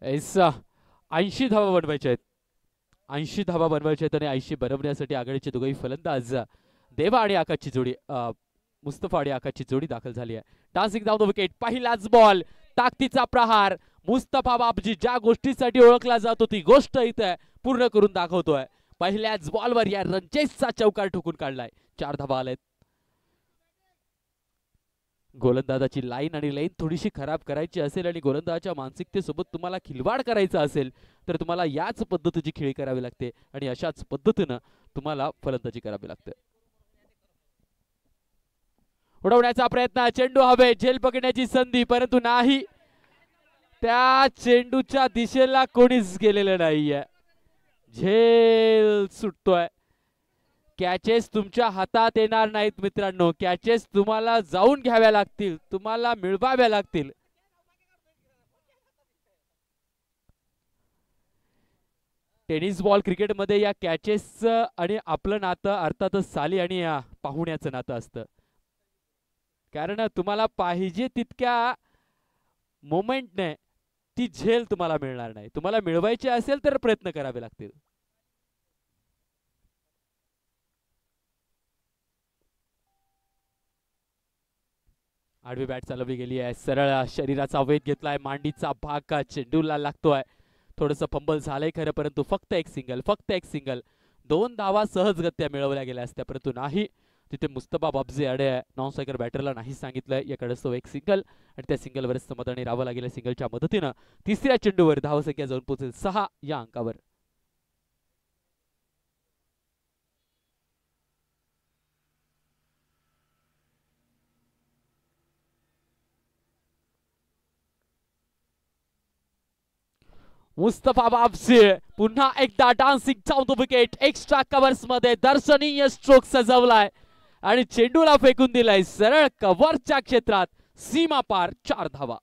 80 धावा बनवायच्या आहेत. 80 धावा बनवायच्या आहेत आणि 80 बनवण्यासाठी आघाडीचे दोघेही फलंदाज देवा आणि आकाशची जोडी मुस्तफा आणि आकाशची जोडी दाखल झाली आहे. डान्सिंग डाऊन द विकेट, पहिलाच बॉल, ताकदीचा प्रहार. मुस्तफा बाबजी ज्या गोष्टीसाठी ओळखला जातो ती गोष्ट इथे पूर्ण करून दाखवतोय. पहिल्याच बॉलवर या रणचेसचा चौकार ठोकून काढलाय. 4 धावा आलेत. गोलंदाजाची लाईन आणि लाईन थोडीशी खराब करायची असेल आणि गोलंदाजाच्या मानसिकतेसोबत तुम्हाला खिलवाड करायचा असेल तर तुम्हाला याच पद्धतीची खेळी करावी लागते आणि अशाच पद्धतीनं तुम्हाला फलंदाजी करावी लागते. उडवण्याचा प्रयत्न, चेंडू हवे, झेल पकडण्याची संधी परंतु नाही. त्या चेंडूच्या दिशेला कोणीच गेलेलं नाहीये. झेल सुटतोय. कॅचेस तुमच्या हातात येणार नाहीत मित्रांनो. कॅचेस तुम्हाला जाऊन घ्याव्या लागतील, तुम्हाला मिळवाव्या लागतील. टेनिस बॉल क्रिकेटमध्ये या कॅचेस आणि आपलं नातं अर्थातच साली आणि पाहुण्याचं नातं असतं. कारण तुम्हाला पाहिजे तितक्या मोमेंटने ती झेल तुम्हाला मिळणार नाही. तुम्हाला मिळवायची असेल तर प्रयत्न करावे लागतील. आडवी बॅट चालवली गेली आहे. सरळ शरीराचा वेध घेतलाय. मांडीचा भाग चेंडूला लागतोय. थोडंसं फंबल झालंय खरं परंतु फक्त एक सिंगल, फक्त एक सिंगल. 2 धावा सहजगत्या मिळवल्या गेल्या असत्या परंतु नाही. तिथे मुस्तफा बाबजी अडे नॉन स्ट्रायकर बॅटरला नाही सांगितलंय. याकडे तो एक सिंगल आणि त्या सिंगलवरच समाधानी राहावं लागेल. सिंगलच्या मदतीनं तिसऱ्या चेंडूवर धावसंख्या जाऊन पोहोचेल 6 या अंकावर. मुस्तफा बाबजी पुन्हा एकदा dancing down the wicket. Extra covers मध्ये दर्शनीय स्ट्रोक सजवलाय आणि चेंडूला फेकून दिलाय सरळ कव्हरच्या क्षेत्रात. सीमा पार 4 धावा.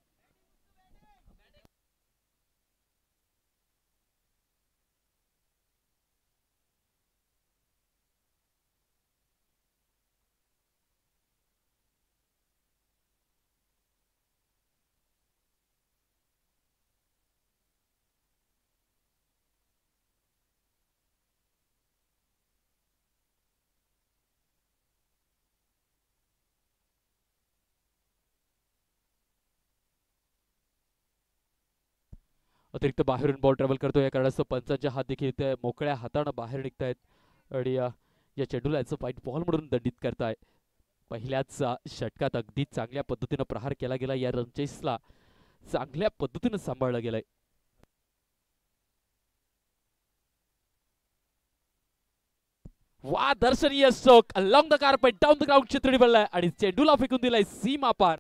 अतिरिक्त बाहेरून बॉल ट्रॅव्हल करतो. या कारणास्तव पंचांच्या हात देखील इथे मोकळ्या हाताने बाहेर निघतायत आणि या चेंडूला याचं फाईट बॉल म्हणून दंडित करताय. पहिल्याच षटकात अगदी चांगल्या पद्धतीनं प्रहार केला गेला. या रनचेसला चांगल्या पद्धतीनं सांभाळलं गेलंय. वा, दर्शनीय stroke along the carpet down the ground चित्रिणी बनलाय आणि चेंडूला फेकून दिलाय सीमा पार.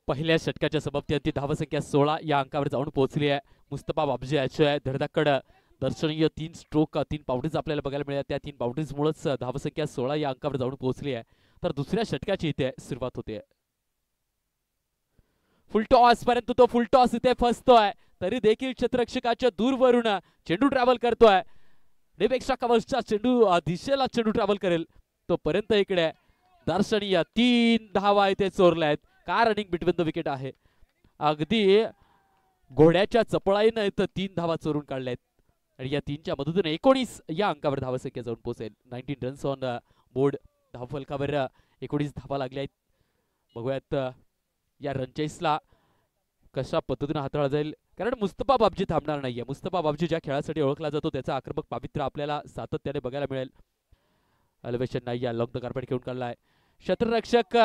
पहिल्या षटकाच्या समाप्ती धावसंख्या 16 या अंकावर जाऊन पोहोचली आहे. मुस्तफा बाबजी याच्या धडधाकड दर्शनीय 3 स्ट्रोक 3 बाउंड्रीज आपल्याला बघायला मिळाल्या. त्या 3 बाउंड्रीज मुळेच धावसंख्या 16 या अंकावर जाऊन पोहोचली आहे. तर दुसऱ्या षटकाची इथे सुरुवात होते. फुल टॉस, परंतु तो फुल टॉस इथे फसतोय. तरी देखील क्षेत्ररक्षकाच्या दूरवरून चेंडू ट्रॅव्हल करतोय. एक्स्ट्रा कव्हर्सच्या चेंडू दिशेला चेंडू ट्रॅव्हल करेल तोपर्यंत इकडे दर्शनीय 3 धावा इथे चोरल्यात. का रनिंग बिटवीन द विकेट आहे. अगदी घोड्याच्या चपळाईनं इथं 3 धावा चोरून काढल्यात आणि या 3च्या मदतीने 19 या अंकावर धावसंख्या जाऊन पोहोचेल. 19 रन्स ऑन बोर्ड. धावफलकावर 19 धावा लागल्या आहेत. बघूयात या रनचेसला कशा पद्धतीने हाताळला जाईल, कारण मुस्तफा बाबजी थांबणार नाहीये. मुस्तफा बाबजी ज्या खेळासाठी ओळखला जातो त्याचा आक्रमक पावित्र्य आपल्याला सातत्याने बघायला मिळेल. एलिव्हेशन नाही या लॉंग द कार्पेट घेऊन काढलाय. क्षेत्ररक्षक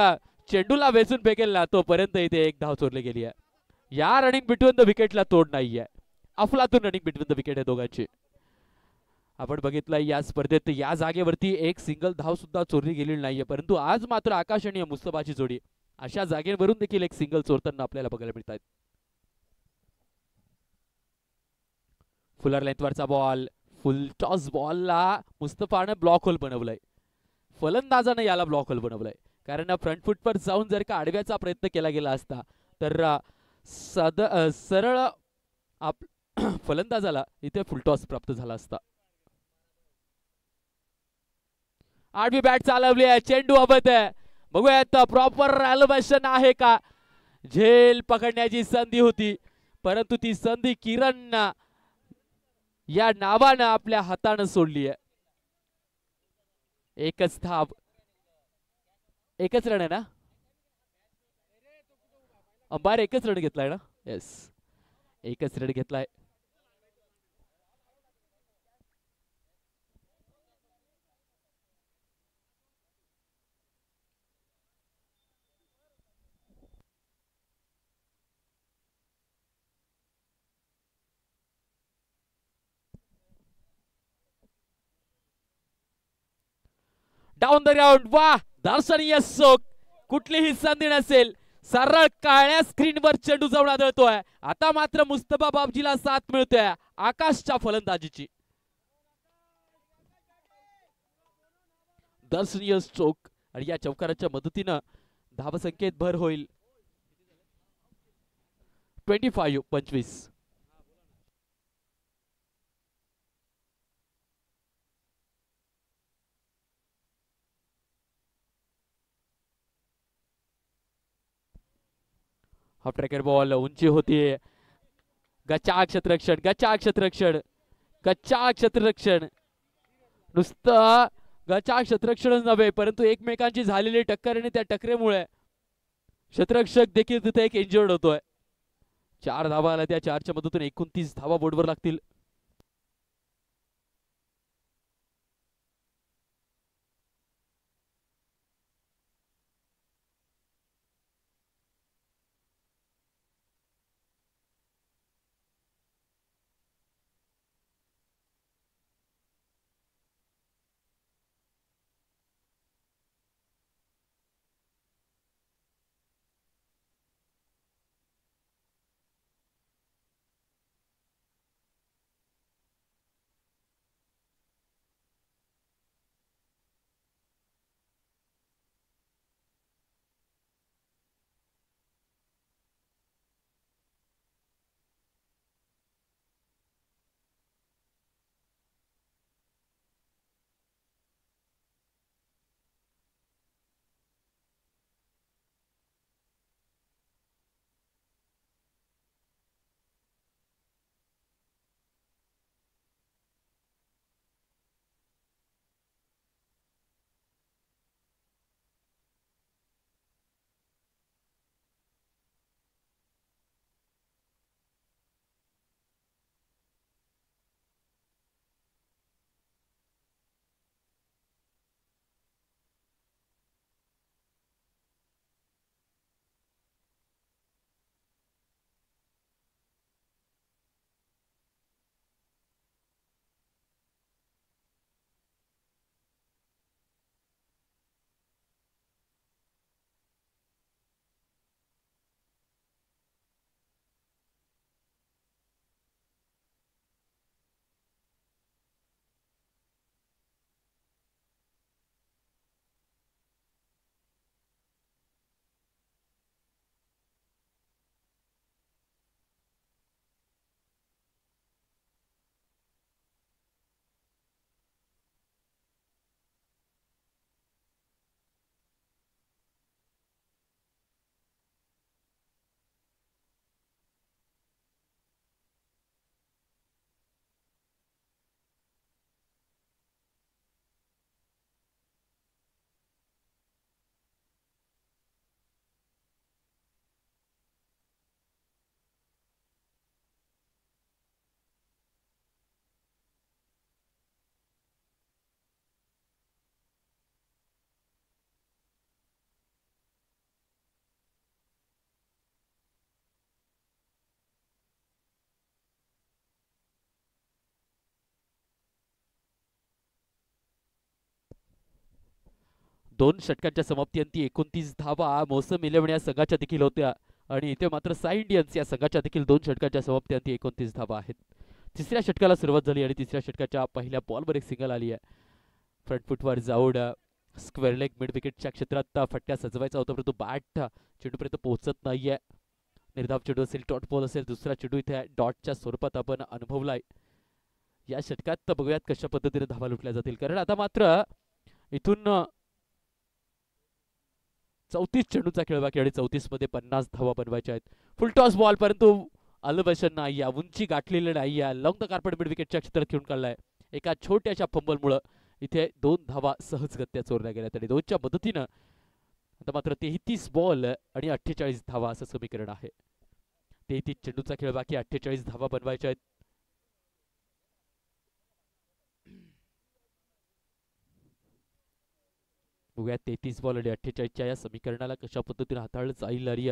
चेंडूला वेचून फेकेल ना तोपर्यंत इथे 1 धाव चोरली गेली आहे. या रनिंग बिटवीन द विकेटला तोड नाहीये. अफलातून रनिंग बिटवीन द विकेट आहे दोघांची. आपण बघितलं या स्पर्धेत या जागेवरती एक सिंगल धाव सुद्धा चोरली गेलेली नाहीये, परंतु आज मात्र आकाश आणि मुस्तफाची जोडी अशा जागेवरून देखील एक सिंगल चोरताना आपल्याला बघायला मिळतात. फुलर लेंथवरचा बॉल, फुल टॉस बॉलला मुस्तफाने ब्लॉक होल बनवलाय. फलंदाजाने याला ब्लॉक होल बनवलाय, कारण फ्रंट फुटवर जाऊन जर का आडव्याचा प्रयत्न केला गेला असता तर सरळ फलंदाजाला इथे फुल टॉस प्राप्त झाला असता. आडवी बॅट चालवली आहे, चेंडू अबत आहे. बघूयात प्रॉपर एलिव्हेशन आहे का. झेल पकडण्याची संधी होती, परंतु ती संधी किरण या नावानं आपल्या हातानं सोडली आहे. एकच धाव, एकच रन आहे ना. अंपायर एकच रन घेतलाय ना. येस, एकच रन घेतलाय. Down the ground. वा, दर्शनीय सोक. कुठलीही संधी नसेल, सरळ काळ्या स्क्रीनवर चेंडू जाऊन आदळतोय. आता मात्र मुस्तफा बाबजीला साथ मिळतोय आकाशच्या फलंदाजीची. दर्शनीय स्ट्रोक आणि या चौकाराच्या मदतीनं धावसंख्येत भर होईल. 25. हाफ ट्रॅकर बॉल उंची होती. गच्चा क्षेत्ररक्षण, गच्चा क्षेत्ररक्षण, गच्चा क्षेत्ररक्षण. नुसतं गच्चा क्षेत्ररक्षणच नव्हे, परंतु एकमेकांची झालेली टक्कर आणि त्या टक्करेमुळे क्षेत्ररक्षक देखील तिथे एक इंजर्ड होतोय. 4 धावा आल्या. त्या 4च्या मदतीने 29 धावा बोर्डवर लागतील. 2 षटकांच्या समाप्तीअंती 29 धावा मोसम 11 या संघाच्या देखील होत्या आणि इथे मात्र साई इंडियन्स या संघाच्या देखील 2 षटकांच्या समाप्तीअंती 29 धावा आहेत. तिसऱ्या षटकाला सुरुवात झाली आणि तिसऱ्या षटकाच्या पहिल्या बॉलवर एक सिंगल आली आहे. फ्रंट फुटवर जाऊन स्क्वेअर लेग मिड विकेटच्या क्षेत्रात फटका सजवायचा होता परंतु बॅट चेंडूपर्यंत पोहोचत नाहीये. निर्धाव चेंडू असेल, डॉट बॉल असेल, दुसरा चेंडू इथे डॉटच्या स्वरूपात आपण अनुभवलाय. या षटकात बघूयात कशा पद्धतीने धावा लुटल्या जातील कारण आता मात्र इथून 34 चेंडूचा खेळ बाकी आणि 34 मध्ये 50 धावा बनवायच्या आहेत. फुल टॉस बॉल परंतु अलबशन नाही, उंची गाठलेली नाही, लॉंग द कार्पेट मिड विकेटच्या क्षेत्रात खेळून काढलाय. एका छोट्याशा फंबलमुळे इथे 2 धावा सहजगत्या चोरल्या गेल्या आणि 2च्या मदतीनं आता मात्र 33 बॉल आणि 48 धावा असं समीकरण आहे. 33 चेंडूचा खेळ बाकी, 48 धावा बनवायच्या आहेत. बघूया 33 बॉल आणि 48च्या या समीकरणाला कशा पद्धतीने हाताळलं जाईल आणि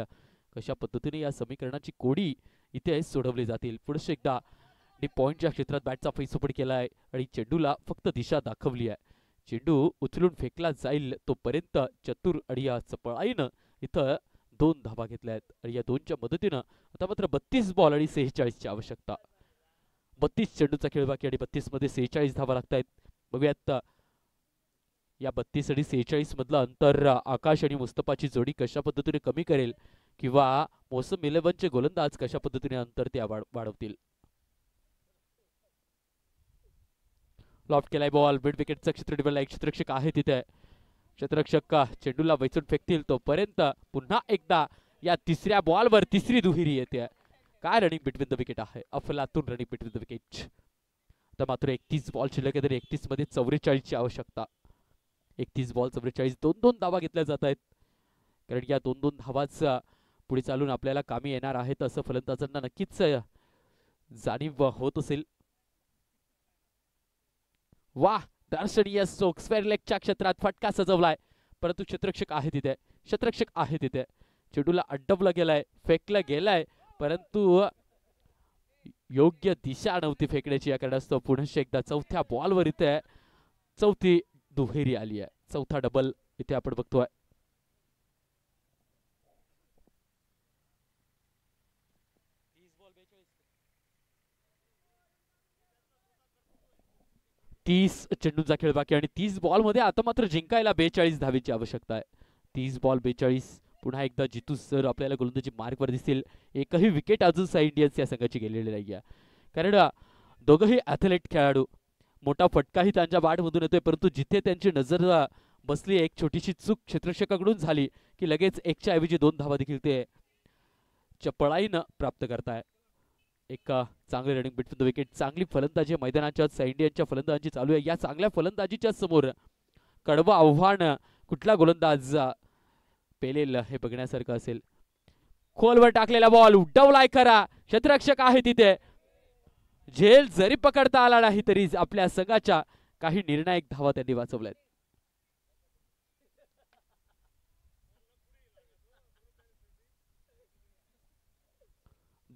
कशा पद्धतीने या समीकरणाची कोडी इथे सोडवली जातील. पुढे एकदा पॉइंटच्या क्षेत्रात बॅटचा फैसोपड केलाय आणि चेंडूला फक्त दिशा दाखवली आहे. चेंडू उचलून फेकला जाईल तोपर्यंत चतुर आणि या चपळाईनं इथं 2 धावा घेतल्या आहेत आणि या 2च्या मदतीनं आता मात्र 32 बॉल आणि 46ची आवश्यकता. 32 चेंडूचा खेळ बाकी आणि 32 मध्ये 46 धावा लागतायत. बघूयात या 32 आणि 46 मधलं अंतर आकाश आणि मुस्तफाची जोडी कशा पद्धतीने कमी करेल किंवा मोसम 11चे गोलंदाज कशा पद्धतीने अंतर ते वाढवतील. लॉफ्ट केलाय बॉल, मिड विकेटचं क्षेत्र डिवलला, एक क्षेत्ररक्षक आहे तिथे. क्षेत्ररक्षक चेंडूला वेचून फेकतील तोपर्यंत पुन्हा एकदा या तिसऱ्या बॉलवर तिसरी दुहेरी येते. काय रनिंग बिटवीन द विकेट आहे, अफलातून रनिंग बिटवीन द विकेट. आता मात्र 31 बॉल शिल्लक आहे, 31 मध्ये 44ची आवश्यकता. 31 बॉल 44, 2-2 धावा घेतल्या जात आहेत कारण या 2-2 धावाच पुढे चालून आपल्याला कामी येणार आहेत असं फलंदाजांना नक्कीच जाणीव होत असेल. वाह, दर्शनीय स्ट्रोक, स्क्वेअर लेगच्या क्षेत्रात फटका सजवलाय परंतु क्षेत्ररक्षक आहे तिथे, क्षेत्ररक्षक आहे तिथे. चेंडूला अड्डवलं गेलाय, फेकलं गेलाय परंतु योग्य दिशा नव्हती फेकण्याची. या कारणास्तव पुन्हा एकदा चौथ्या बॉलवर इथे चौथी दुहेरी आली आहे, चौथा डबल इथे आपण बघतोय. तीस चेंडूचा खेळ बाकी आणि 30 बॉल मध्ये आता मात्र जिंकायला 42 धावेची आवश्यकता आहे. 30 बॉल 42. पुन्हा एकदा जितू सर आपल्याला गोलंदाजी मार्गवर दिसतील. एकही विकेट अजून साई इंडियन्स या संघाची गेलेली नाही आहे कारण दोघंही ॲथलेट खेळाडू. मोठा फटकाही त्यांच्या बॅटमधून येतोय परंतु जिथे त्यांची नजर बसली, एक छोटीशी चूक क्षेत्ररक्षकाकडून झाली की लगेच 1च्या ऐवजी 2 धावा देखील ते चपळाईनं प्राप्त करताय. एक चांगले रनिंग बिटवीन द विकेट, चांगली फलंदाजी मैदानाच्या साई इंडियन्सच्या फलंदाजी चालू आहे. या चांगल्या फलंदाजीच्या समोर कडवं आव्हान कुठला गोलंदाज पेलेल हे बघण्यासारखं असेल. खोलवर टाकलेला बॉल उड्डवलाय खरा, क्षेत्ररक्षक आहे तिथे. झेल जरी पकडता आला नाही तरी आपल्या संघाच्या काही निर्णायक धावा त्यांनी वाचवल्यात.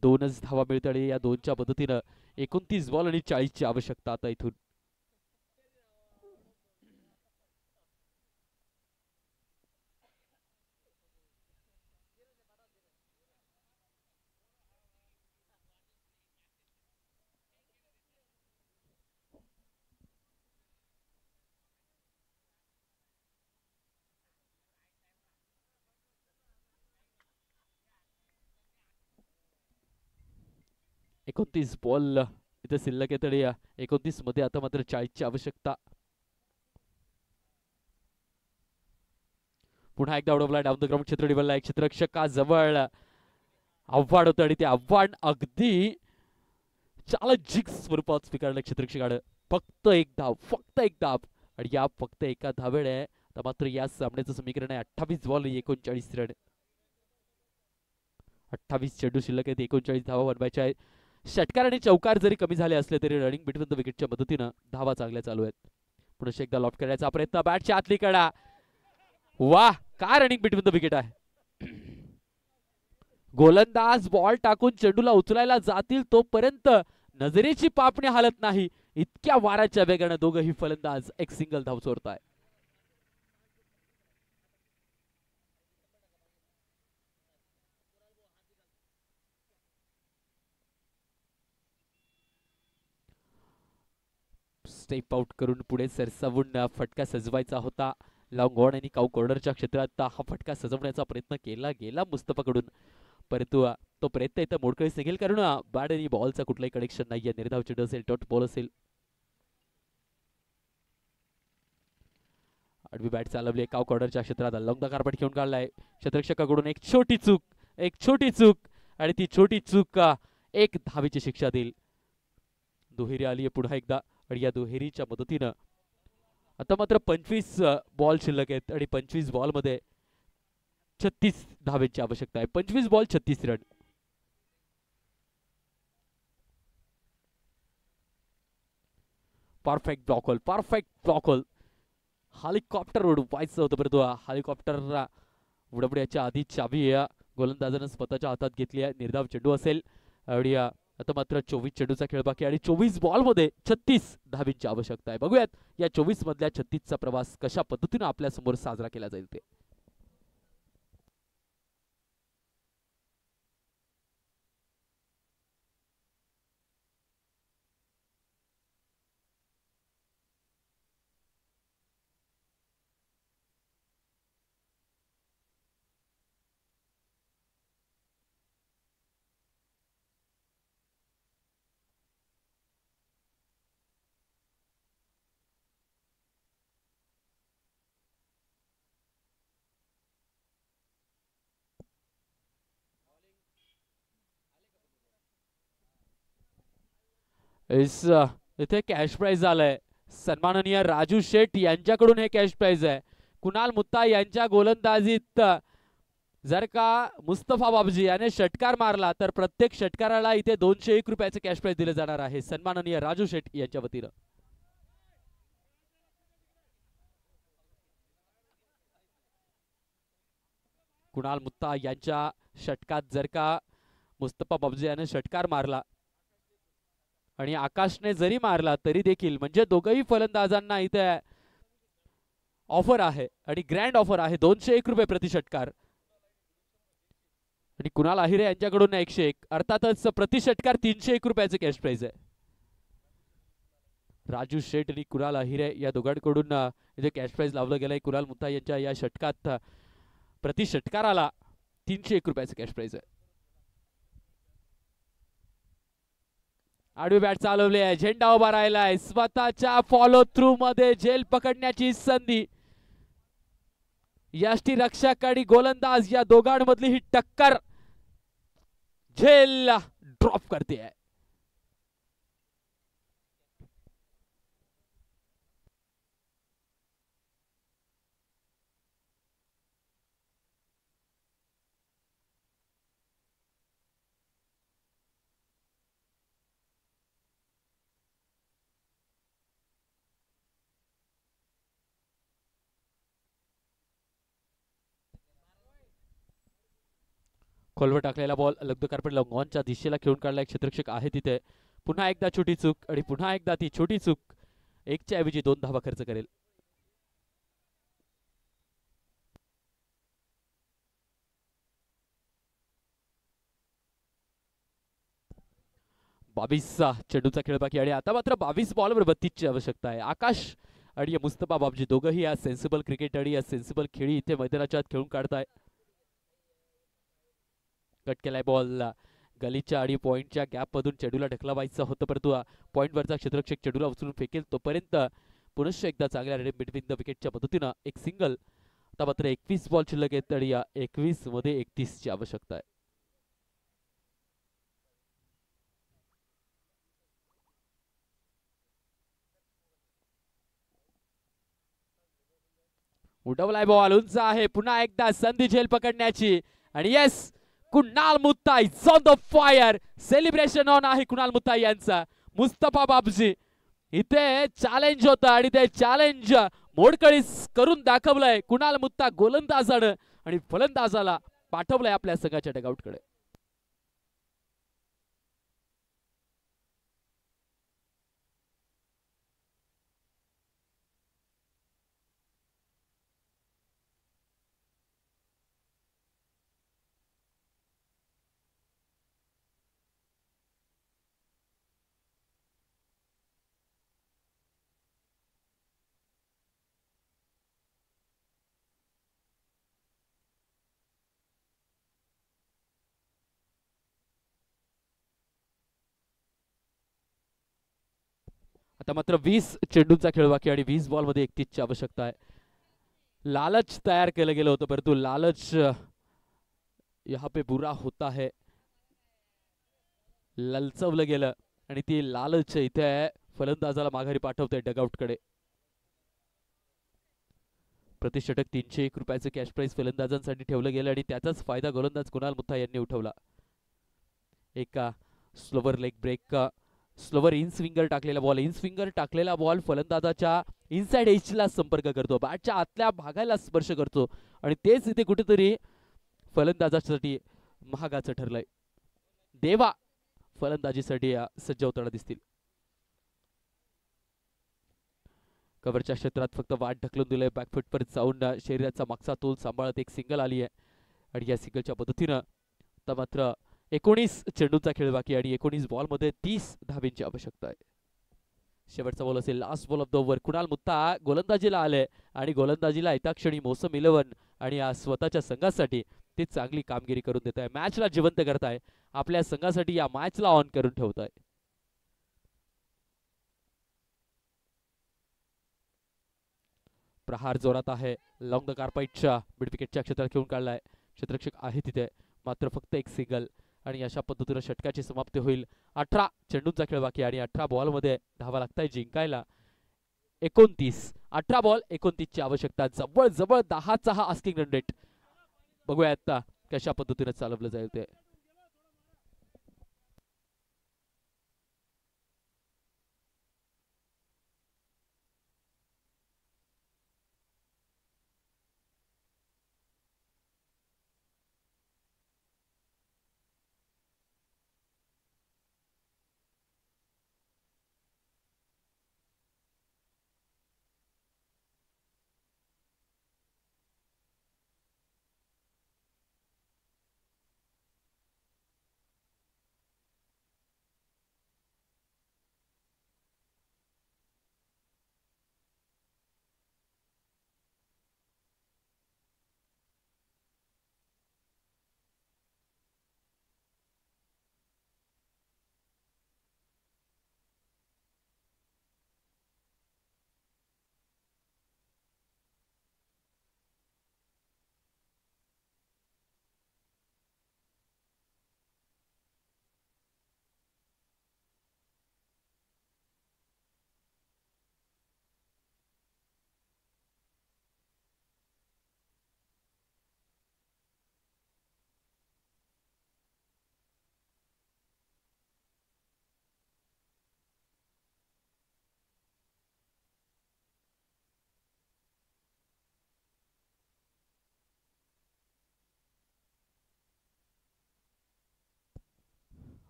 दोनच धावा मिळतात या 2च्या मदतीनं 29 बॉल आणि 40ची आवश्यकता आता इथून. एकोणतीस बॉल इथे शिल्लक आहे तरी 29 मध्ये आता मात्र 40ची आवश्यकता. पुन्हा एकदा उडवला डाऊन द ग्राउंड, क्षेत्र डिवलला, एक क्षेत्ररक्षकाजवळ आव्हान होतं आणि ते आव्हान अगदी चॅलेंजिंग स्वरूपात स्वीकारलं क्षेत्ररक्षकानं. फक्त एक धाव, फक्त एक धाव आणि या फक्त एका धावेने मात्र या सामन्याचं समीकरण आहे 28 बॉल 39 रन. 28 चेंडू शिल्लक आहेत, 39 धावा बनवायच्या आहेत. षटकार आणि चौकार जरी कमी झाले असले तरी रनिंग बिटवीन द विकेटच्या मदतीनं धावा चांगल्या चालू आहेत. पुन्हा एकदा लॉफ्ट करायचा प्रयत्न, बॅटच्या आतली कडा. वाह, काय रनिंग बिटवीन द विकेट आहे. गोलंदाज बॉल टाकून चेंडूला उचलायला जातील तोपर्यंत नजरेची पापणी हालत नाही, इतक्या वाराच्या वेगाने दोघंही फलंदाज एक सिंगल धाव चोरताय. स्टेप आउट करून पुढे सरसावून फटका सजवायचा होता. लॉंग ऑन आणि काऊ कॉर्नरच्या क्षेत्रात हा फटका सजवण्याचा प्रयत्न केला गेला मुस्तफाकडून, परंतु तो प्रयत्न इथं मोडकळीस निघेल कारण बॅट आणि बॉलचा कुठलाही कनेक्शन नाहीये. निर्धाव चेंडू असेल, डॉट बॉल असेल. आडवी बॅट चालवली काव कॉर्नरच्या क्षेत्रात, लॉंग द कार्पेट घेऊन काढलाय क्षेत्ररक्षकाकडून. एक छोटी चूक आणि ती छोटी चूक एक धावेची शिक्षा देईल. दुहेरी आली पुन्हा एकदा आणि या दुहेरीच्या मदतीनं आता मात्र 25 बॉल शिल्लक आहेत आणि 25 बॉल मध्ये 36 धावेची आवश्यकता आहे. 25 ball 36 run. Perfect block hole. Helicopter उडवायचं होतं, परंतु हेलिकॉप्टर उडवण्याच्या आधी चावी या गोलंदाजानं स्वतःच्या हातात घेतली आहे. निर्धाव चेंडू असेल आणि आता मात्र 24 चेंडूचा खेळ बाकी आणि 24 बॉल मध्ये 36 धावींची आवश्यकता आहे. बघूयात या 24 मधल्या 36चा प्रवास कशा पद्धतीने आपल्या समोर साजरा केला जाईल ते. इथे कॅश प्राइज आलंय. सन्माननीय राजू शेठ यांच्याकडून हे कॅश प्राइज आहे. कुणाल मुत्ता यांच्या गोलंदाजीत जर का मुस्तफा बाबजी याने षटकार मारला तर प्रत्येक षटकाराला इथे 201 रुपयाचे कॅश प्राइज दिले जाणार आहे सन्माननीय राजू शेठ यांच्या वतीनं. कुणाल मुत्ता यांच्या षटकात जर का मुस्तफा बाबजी याने षटकार मारला आणि आकाशने जरी मारला तरी देखील म्हणजे दोघही फलंदाजांना इथे ऑफर आहे आणि ग्रँड ऑफर आहे 201 रुपये प्रति षटकार. आणि कुणाल आहिरे यांच्याकडून 101, अर्थातच प्रति षटकार 301 रुपयाचे कॅश प्राइज आहे. राजू शेठ आणि कुणाल आहिरे या दोघांकडून इथे कॅश प्राइज लावलं गेलंय. कुणाल मुत्ता यांच्या या षटकात प्रति षटकाराला 301 रुपयाचे कॅश प्राइज आहे. आडवी बॅट चालवली आहे, झेंडा उभा राहिलाय. स्वतःच्या फॉलो थ्रू मध्ये झेल पकडण्याची संधी. यष्टी रक्षक आणि गोलंदाज या दोघांमधली ही टक्कर झेल ड्रॉप करते आहे. खोलवर टाकलेला बॉल लग्न कार्पेट लॉंगॉनच्या दिशेला खेळून काढला. एक क्षेत्ररक्षक आहे तिथे. पुन्हा एकदा छोटी चूक आणि पुन्हा एकदा ती छोटी चूक एकच्या ऐवजी 2 धावा खर्च करेल. बावीसचा चेंडूचा खेळ बाकी आणि आता मात्र 22 बॉलवर 32ची आवश्यकता आहे. आकाश आणि मुस्तफा बाबजी दोघंही या सेन्सिबल क्रिकेट आणि या सेन्सिबल खेळी इथे मैदानाच्या आत खेळून काढताय. कट केलाय बॉल गलीच्या आणि पॉइंटच्या गॅप मधून चेंडूला ढकलवायचं होतं, परंतु पॉइंट वरचा क्षेत्ररक्षक चेंडूला उचलून फेकेल तोपर्यंत पुनश्च एकदा चांगल्या रेड बिटवीन द विकेटच्या मदतीनं एक सिंगल. आता मात्र 21 बॉल शिल्लक आहेत आणि या 21 मध्ये 31ची आवश्यकता आहे. उडवलाय बॉल, उंच आहे. पुन्हा एकदा संधी झेल पकडण्याची आणि yes, Kunal Mutta is on the fire. Celebration on आहे कुणाल मुत्ता यांचा. मुस्तफा बाबजी इथे चॅलेंज होतं आणि ते चॅलेंज मोडकळीस करून दाखवलंय कुणाल मुत्ता गोलंदाजानं आणि फलंदाजाला पाठवलंय आपल्या संघाच्या डगआउटकडे. आता मात्र 20 चेंडूंचा खेळ बाकी आणि 20 बॉल मध्ये 31 ची आवश्यकता आहे. लालच तयार केलं गेलं होतं परंतु लालच यहाँ पे बुरा होता है. ललचवलं गेलं आणि ती लालच इथे फलंदाजाला माघारी पाठवते डगआउट कडे. प्रतिषटक 301 रुपयाचं कॅश प्राइस फलंदाजांसाठी ठेवलं गेलं आणि त्याचाच फायदा गोलंदाज कुणाल मुथा यांनी उठवला. एका slower leg break, slower inswinger टाकलेला बॉल, इन स्विंगर टाकलेला बॉल फलंदाजाच्या इनसाइड एजला संपर्क करतो, बॅटच्या आतल्या भागाला स्पर्श करतो आणि तेच इथे कुठेतरी फलंदाजासाठी महागाचं ठरलंय. देवा फलंदाजीसाठी सज्ज होताना दिसतील. कव्हरच्या क्षेत्रात फक्त वाट ढकलून दिलंय, बॅकफुट पर जाऊन शरीराचा मागचा तोल सांभाळत एक सिंगल आली आहे आणि या सिंगलच्या पद्धतीनं आता मात्र 19 चेंडूंचा खेळ बाकी आणि 19 बॉल मध्ये 30 धावेंची आवश्यकता आहे. शेवटचा बॉल असेल last ball of the over. Kunal Mutta गोलंदाजीला आले आणि गोलंदाजीला येत्या क्षणी मोसम 11 आणि स्वतःच्या संघासाठी ते चांगली कामगिरी करून देत आहे. मॅचला जिवंत करताय, आपल्या संघासाठी या मॅचला ऑन करून ठेवताय. प्रहार जोरात आहे, लॉंग द कार्पाइटच्या मिड विकेटच्या क्षेत्रात खेळून काढलाय. क्षेत्ररक्षक आहे तिथे, मात्र फक्त एक सिंगल आणि अशा पद्धतीने षटकाची समाप्ती होईल. 18 चेंडूंचा खेळ बाकी आणि 18 बॉल मध्ये धावा लागताय जिंकायला. 29 18 बॉल 29 ची आवश्यकता. जवळ जवळ 10चा हा आस्किंग रन रेट. बघूया आता कशा पद्धतीने चालवलं जाईल ते.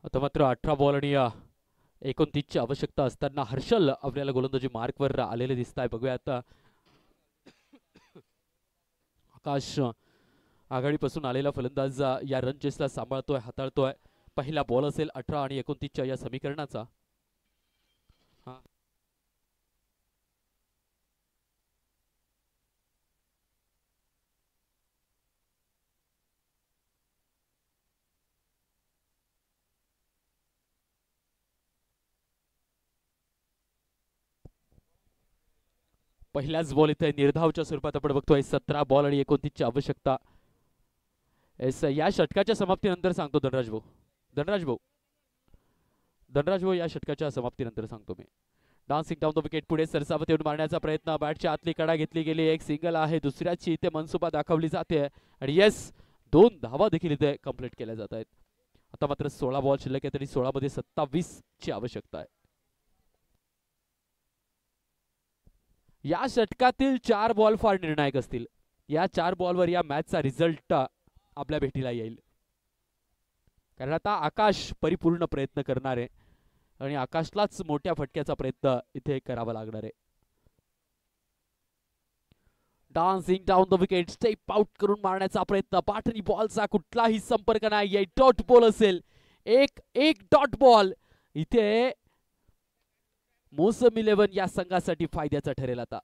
आता मात्र 18 बॉल आणि 29 ची आवश्यकता असताना हर्षल आपल्याला गोलंदाजी मार्कवर आलेले दिसत आहे. बघूया आता आकाश आघाडीपासून आलेला फलंदाज या रन चेसला सांभाळतोय, हाताळतोय. पहिला बॉल असेल 18 आणि 29 च्या या समीकरणाचा. पहिल्याच बॉल इथे निर्धावच्या स्वरूपात आपण बघतोय. 17 बॉल आणि 29 ची आवश्यकता. या षटकाच्या समाप्तीनंतर सांगतो धनराज भाऊ, धनराज भाऊ या षटकाच्या समाप्तीनंतर सांगतो मी. डान्सिंग डाऊन द विकेट, पुढे सरसावत येऊन मारण्याचा प्रयत्न, बॅटच्या आतली कडा घेतली गेली, एक सिंगल आहे, दुसऱ्याची इथे मनसुबा दाखवली जाते आणि येस 2 धावा देखील इथे कंप्लीट केल्या जात आहेत. आता मात्र 16 बॉल शिल्लक आहे तरी 16 मध्ये 27 ची आवश्यकता आहे. या षटकातील 4 बॉल फार निर्णायक असतील. या 4 बॉलवर या मॅचचा रिझल्ट आपल्या भेटीला येईल, कारण आता आकाश परिपूर्ण प्रयत्न करणार आहे आणि आकाशलाच मोठ्या फटक्याचा प्रयत्न इथे करावा लागणार आहे. Dancing down the wicket, step out करून मारण्याचा प्रयत्न, पाठणी बॉलचा कुठलाही संपर्क नाही, डॉट बॉल असेल. एक डॉट बॉल इथे मोसम 11 या संघासाठी फायद्याचा ठरेल. आता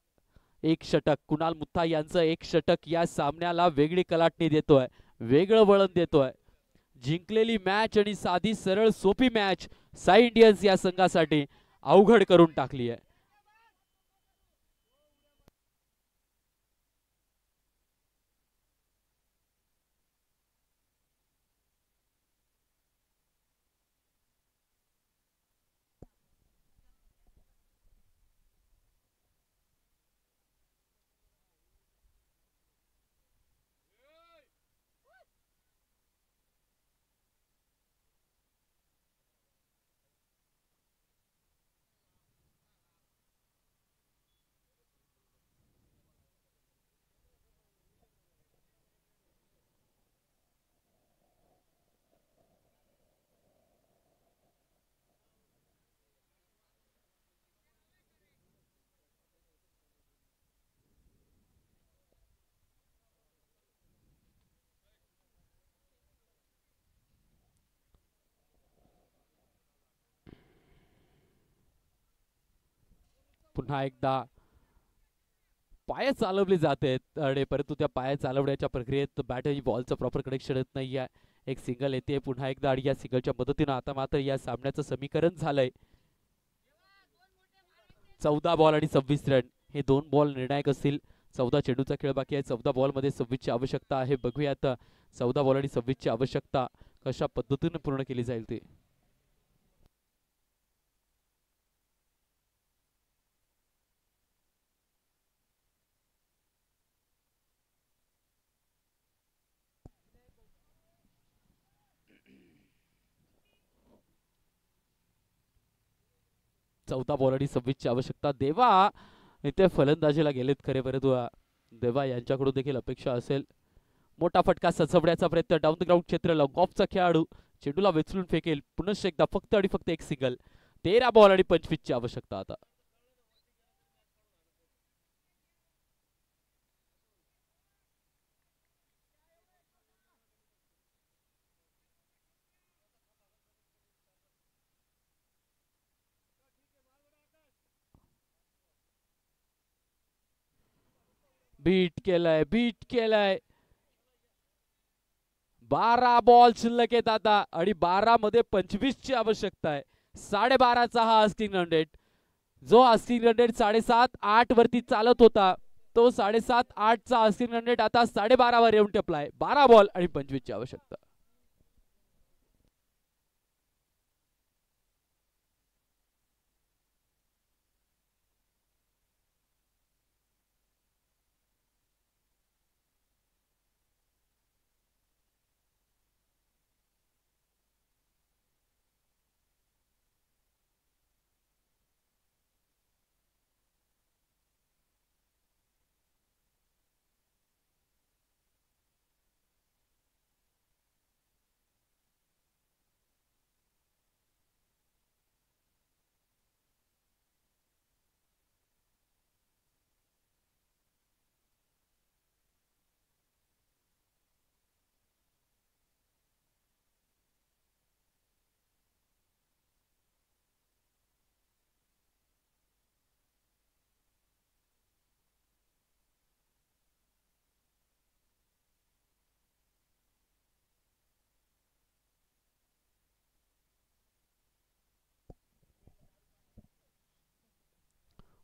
एक षटक, कुणाल मुत्ता यांचं एक षटक या सामन्याला वेगळी कलाटणी देतोय, वेगळं वळण देतोय. जिंकलेली मॅच आणि साधी सरळ सोपी मॅच साई इंडियन्स या संघासाठी अवघड करून टाकली आहे. पुन्हा एकदा पाय चालवले जात आहेत आणि परंतु त्या पाय चालवण्याच्या प्रक्रियेत बॅट आणि बॉलचं प्रॉपर कनेक्शन येत नाहीये. एक सिंगल येते पुन्हा एकदा आणि या सिंगलच्या मदतीनं आता मात्र या सामन्याचं समीकरण झालंय 14 बॉल आणि 26 रन. हे 2 बॉल निर्णायक असतील. 14 चेंडूचा खेळ बाकी आहे. 14 बॉल मध्ये 26 ची आवश्यकता आहे. बघूयात 14 बॉल आणि 26 ची आवश्यकता कशा पद्धतीने पूर्ण केली जाईल ते. चौदा बॉल आणि 26 ची आवश्यकता. देवा इथे फलंदाजीला गेलेत खरे परंतु देवा यांच्याकडून देखील अपेक्षा असेल मोठा फटका सजवण्याचा प्रयत्न. डाऊन द ग्राउंड क्षेत्र लॉंग ऑफचा खेळाडू चेंडूला वेचलून फेकेल. पुनश्च एकदा फक्त आणि फक्त एक सिंगल. 13 बॉल आणि 25 ची आवश्यकता आता. बीट केलाय 12 बॉल शिल्लक आहेत आता आणि 12 मध्ये 25 ची आवश्यकता आहे. 12.5चा हा आस्किंग रन रेट. जो आस्किंग रन रेट 7.5-8 वरती चालत होता तो 7.5-8चा आस्किंग रन रेट आता 12.5 वर येऊन टपलाय. 12 बॉल आणि 25 ची आवश्यकता.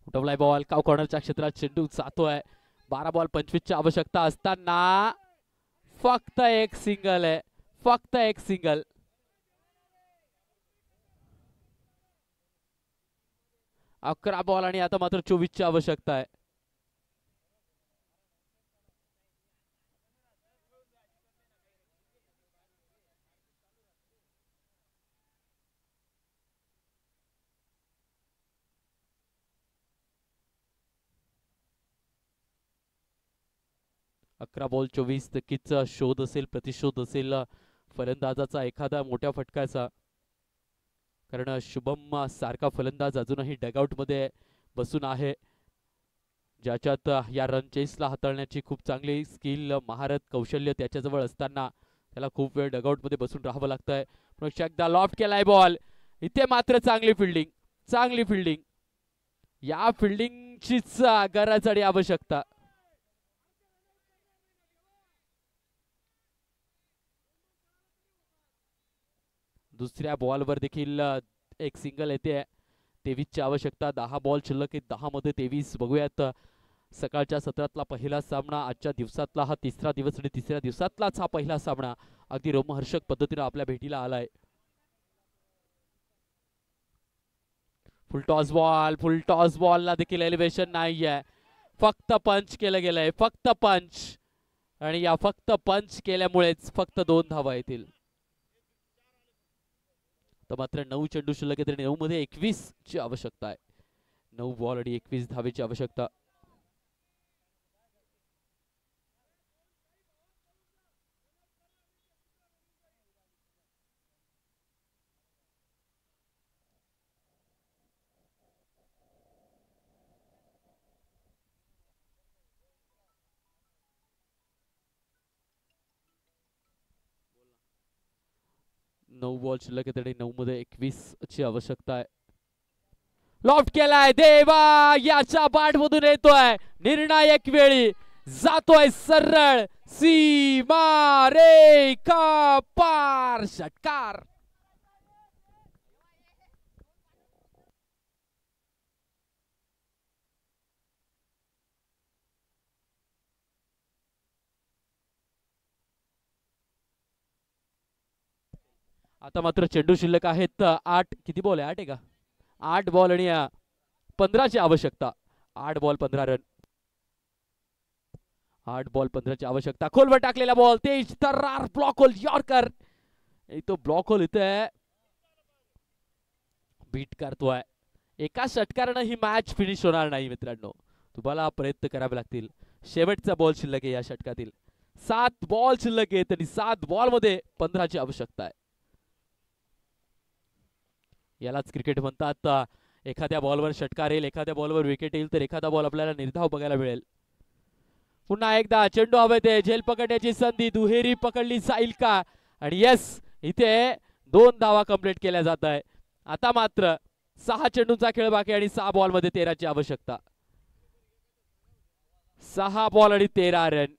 उठवलाय बॉल काव कॉर्नरच्या क्षेत्रात चेंडू जातोय. 12 बॉल 25 ची आवश्यकता असताना फक्त एक सिंगल आहे. फक्त एक सिंगल. 11 बॉल आणि आता मात्र 24 ची आवश्यकता आहे. अकरा बॉल 24. नक्कीच शोध असेल प्रतिशोध असेल फलंदाजाचा एखादा मोठ्या फटक्याचा. कारण शुभम सारखा फलंदाज अजूनही डगआउट मध्ये बसून आहे ज्याच्यात या रन चेसला हाताळण्याची खूप चांगली स्किल महारत कौशल्य त्याच्याजवळ असताना त्याला खूप वेळ डगआउट मध्ये बसून राहावं लागतंय. पण एकदा लॉफ्ट केलाय बॉल. इथे मात्र चांगली फिल्डिंग. चांगली फिल्डिंग. या फिल्डिंगचीच गरज आणि आवश्यकता. दुसऱ्या बॉलवर देखील एक सिंगल येते. 23ची आवश्यकता. 10 बॉल शिल्लक आहेत. 10 मध्ये 23. बघूयात सकाळच्या सत्रातला पहिला सामना, आजच्या दिवसातला हा तिसरा दिवस आणि तिसऱ्या दिवसातलाच हा पहिला सामना अगदी रोमहर्षक पद्धतीने आपल्या भेटीला आलाय. फुल टॉस बॉलला देखील एलिव्हेशन नाहीये. फक्त पंच केलं गेलंय. फक्त पंच. आणि या फक्त पंच केल्यामुळेच फक्त 2 धावा येतील. तर मात्र 9 चेंडू शिल्लक आहेत. 9 मध्ये 21 ची आवश्यकता आहे. 9 बॉल आणि 21 धावेची आवश्यकता. नऊ बॉल शिल्लक आहे. 9 मध्ये 21 ची आवश्यकता आहे. लॉफ्ट केलाय. देवा याच्या पाठमधून येतोय. निर्णायक वेळी जातोय सरळ सीमा रेखा पार. षटकार. आता मात्र चेंडू शिल्लक आहेत 8. किती बॉल आहे? 8 आहे का? 8 बॉल आणि 15 ची आवश्यकता. 8 बॉल 15 रन. 8 बॉल 15 ची आवश्यकता. खोलवर टाकलेला बॉल. तेज तर्रार ब्लॉक होल. यॉर्कर. तो ब्लॉक होल इथे बीट करतोय. एका षटकारानं ही मॅच फिनिश होणार नाही मित्रांनो. तुम्हाला प्रयत्न करावे लागतील. शेवटचा बॉल शिल्लक आहे या षटकातील. 7 बॉल शिल्लक आहेत आणि 7 बॉल मध्ये 15 ची आवश्यकता आहे. यालाच क्रिकेट म्हणतात. एखाद्या बॉलवर षटकार येईल, एखाद्या बॉलवर विकेट येईल, तर एखादा बॉल आपल्याला निर्धाव बघायला मिळेल. पुन्हा एकदा चेंडू हवेत. झेल पकडण्याची संधी दुहेरी पकडली जाईल का? आणि यस, इथे 2 धावा कंप्लीट केल्या जात आहे. आता मात्र 6 चेंडूंचा खेळ बाकी आणि 6 बॉल मध्ये 13 ची आवश्यकता. 6 बॉल आणि 13 रन.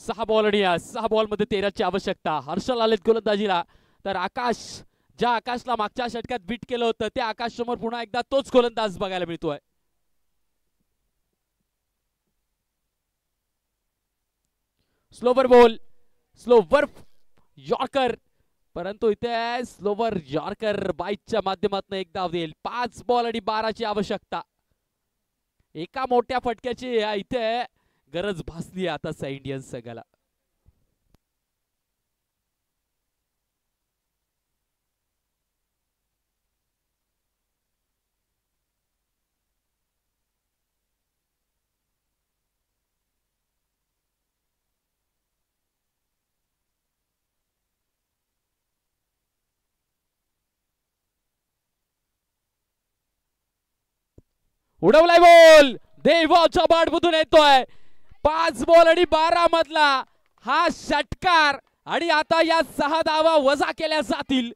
सहा बॉल आणि 6 बॉल मध्ये 13 ची आवश्यकता. हर्षल आलेत गोलंदाजीला. तर आकाश, ज्या आकाशला मागच्या षटकात बीट केलं होतं, त्या आकाश समोर पुन्हा एकदा तोच गोलंदाज बघायला मिळतोय. स्लोवर बॉल, स्लोवर यॉर्कर, परंतु इथे स्लोवर यॉर्कर बाईटच्या माध्यमातून एक धाव देईल. 5 बॉल आणि 12 ची आवश्यकता. एका मोठ्या फटक्याची इथे गरज भासली आता साई इंडियन्स संघाला. उडवलाय बॉल, देवाच्या बॅटमधून येतोय. 5 बॉल आणि 12 मधला हा षटकार आणि आता या 6 धावा वजा केल्या जातील.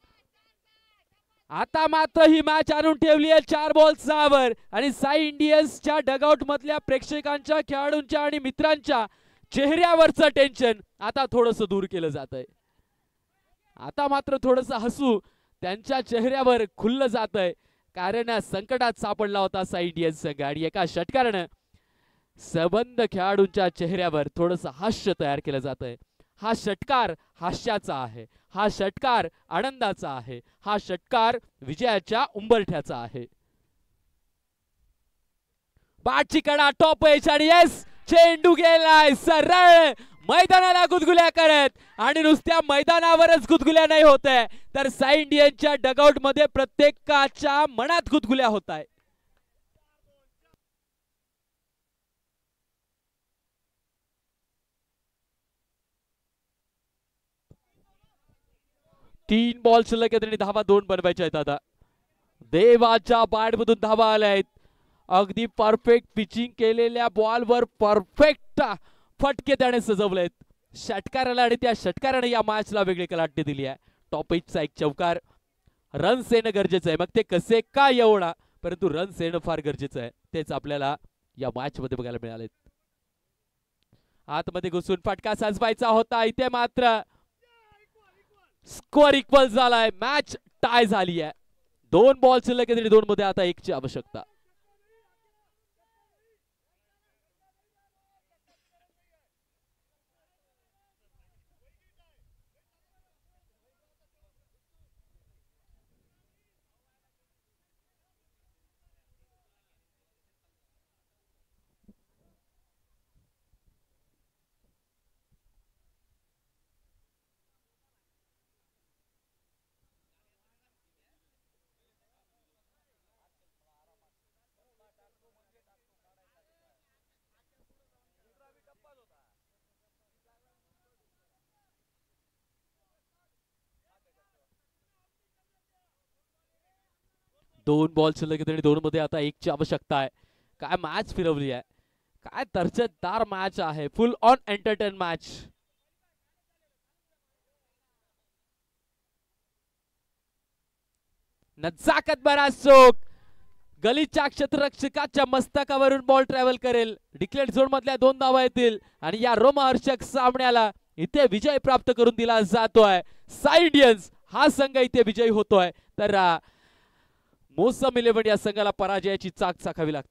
आता मात्र ही मॅच आणून ठेवली आहे 4 बॉल 6 वर आणि साई इंडियन्सच्या डगआउट मधल्या प्रेक्षकांच्या, खेळाडूंच्या आणि मित्रांच्या चेहऱ्यावरचं टेन्शन आता थोडंसं दूर केलं जात आहे. आता मात्र थोडंसं हसू त्यांच्या चेहऱ्यावर खुललं जात आहे, कारण संकटात सापडला होता साई इंडियन्स संघ आणि एका षटकारानं सबंध खेळाडूंच्या चेहऱ्यावर थोडंसं हास्य तयार केलं जात आहे. हा षटकार हास्याचा आहे, हा षटकार आनंदाचा आहे, हा षटकार विजयाच्या उंबरठ्याचा आहे. बाटची कडा टॉप एज आणि येस, चेंडू गेलाय सरळ मैदानाला गुदगुल्या करत आणि नुसत्या मैदानावरच गुदगुल्या नाही होत आहे, तर साई इंडियनच्या डगआउट मध्ये प्रत्येकाच्या मनात गुदगुल्या होत आहे. तीन बॉल शिल्लक आहेत आणि धावा 2 बनवायच्या आहेत. आता देवाच्या बॅटमधून धावा आल्यात. अगदी परफेक्ट पिचिंग केलेल्या बॉलवर परफेक्ट फटके त्याने सजवलेत षटकाराला आणि त्या षटकाराने या मॅचला वेगळी कलाटणी दिली आहे. टॉप एजचा एक चौकार, रन्स येणं गरजेचं आहे, मग ते कसे का एवढा, परंतु रन्स येणं फार गरजेचं आहे. तेच आपल्याला या मॅच मध्ये बघायला मिळाले. आतमध्ये घुसून फटका साजवायचा होता, इथे मात्र स्कोअर इक्वल झालाय. मॅच टाय झाली आहे. 2 बॉल शिल्लक आहेत आणि 2 मध्ये आता 1 ची आवश्यकता. दोन बॉल शिल्लक आहेत आणि 2 मध्ये आता 1 ची आवश्यकता आहे. काय मॅच फिरवली आहे, काय दर्जेदार मॅच आहे, फुल ऑन एंटरटेन मॅच. नजाकत बराच चोक गलीच्या क्षेत्ररक्षकाच्या मस्तकावरून बॉल ट्रॅव्हल करेल. डिक्लेअर्ड झोन मधल्या 2 धावा येतील आणि या रोमहर्षक सामन्याला इथे विजय प्राप्त करून दिला जातोय. साई इंडियन्स हा संघ इथे विजयी होतोय, तर मोसम 11 या संघाला पराजयाची चाक चाखावी लागते.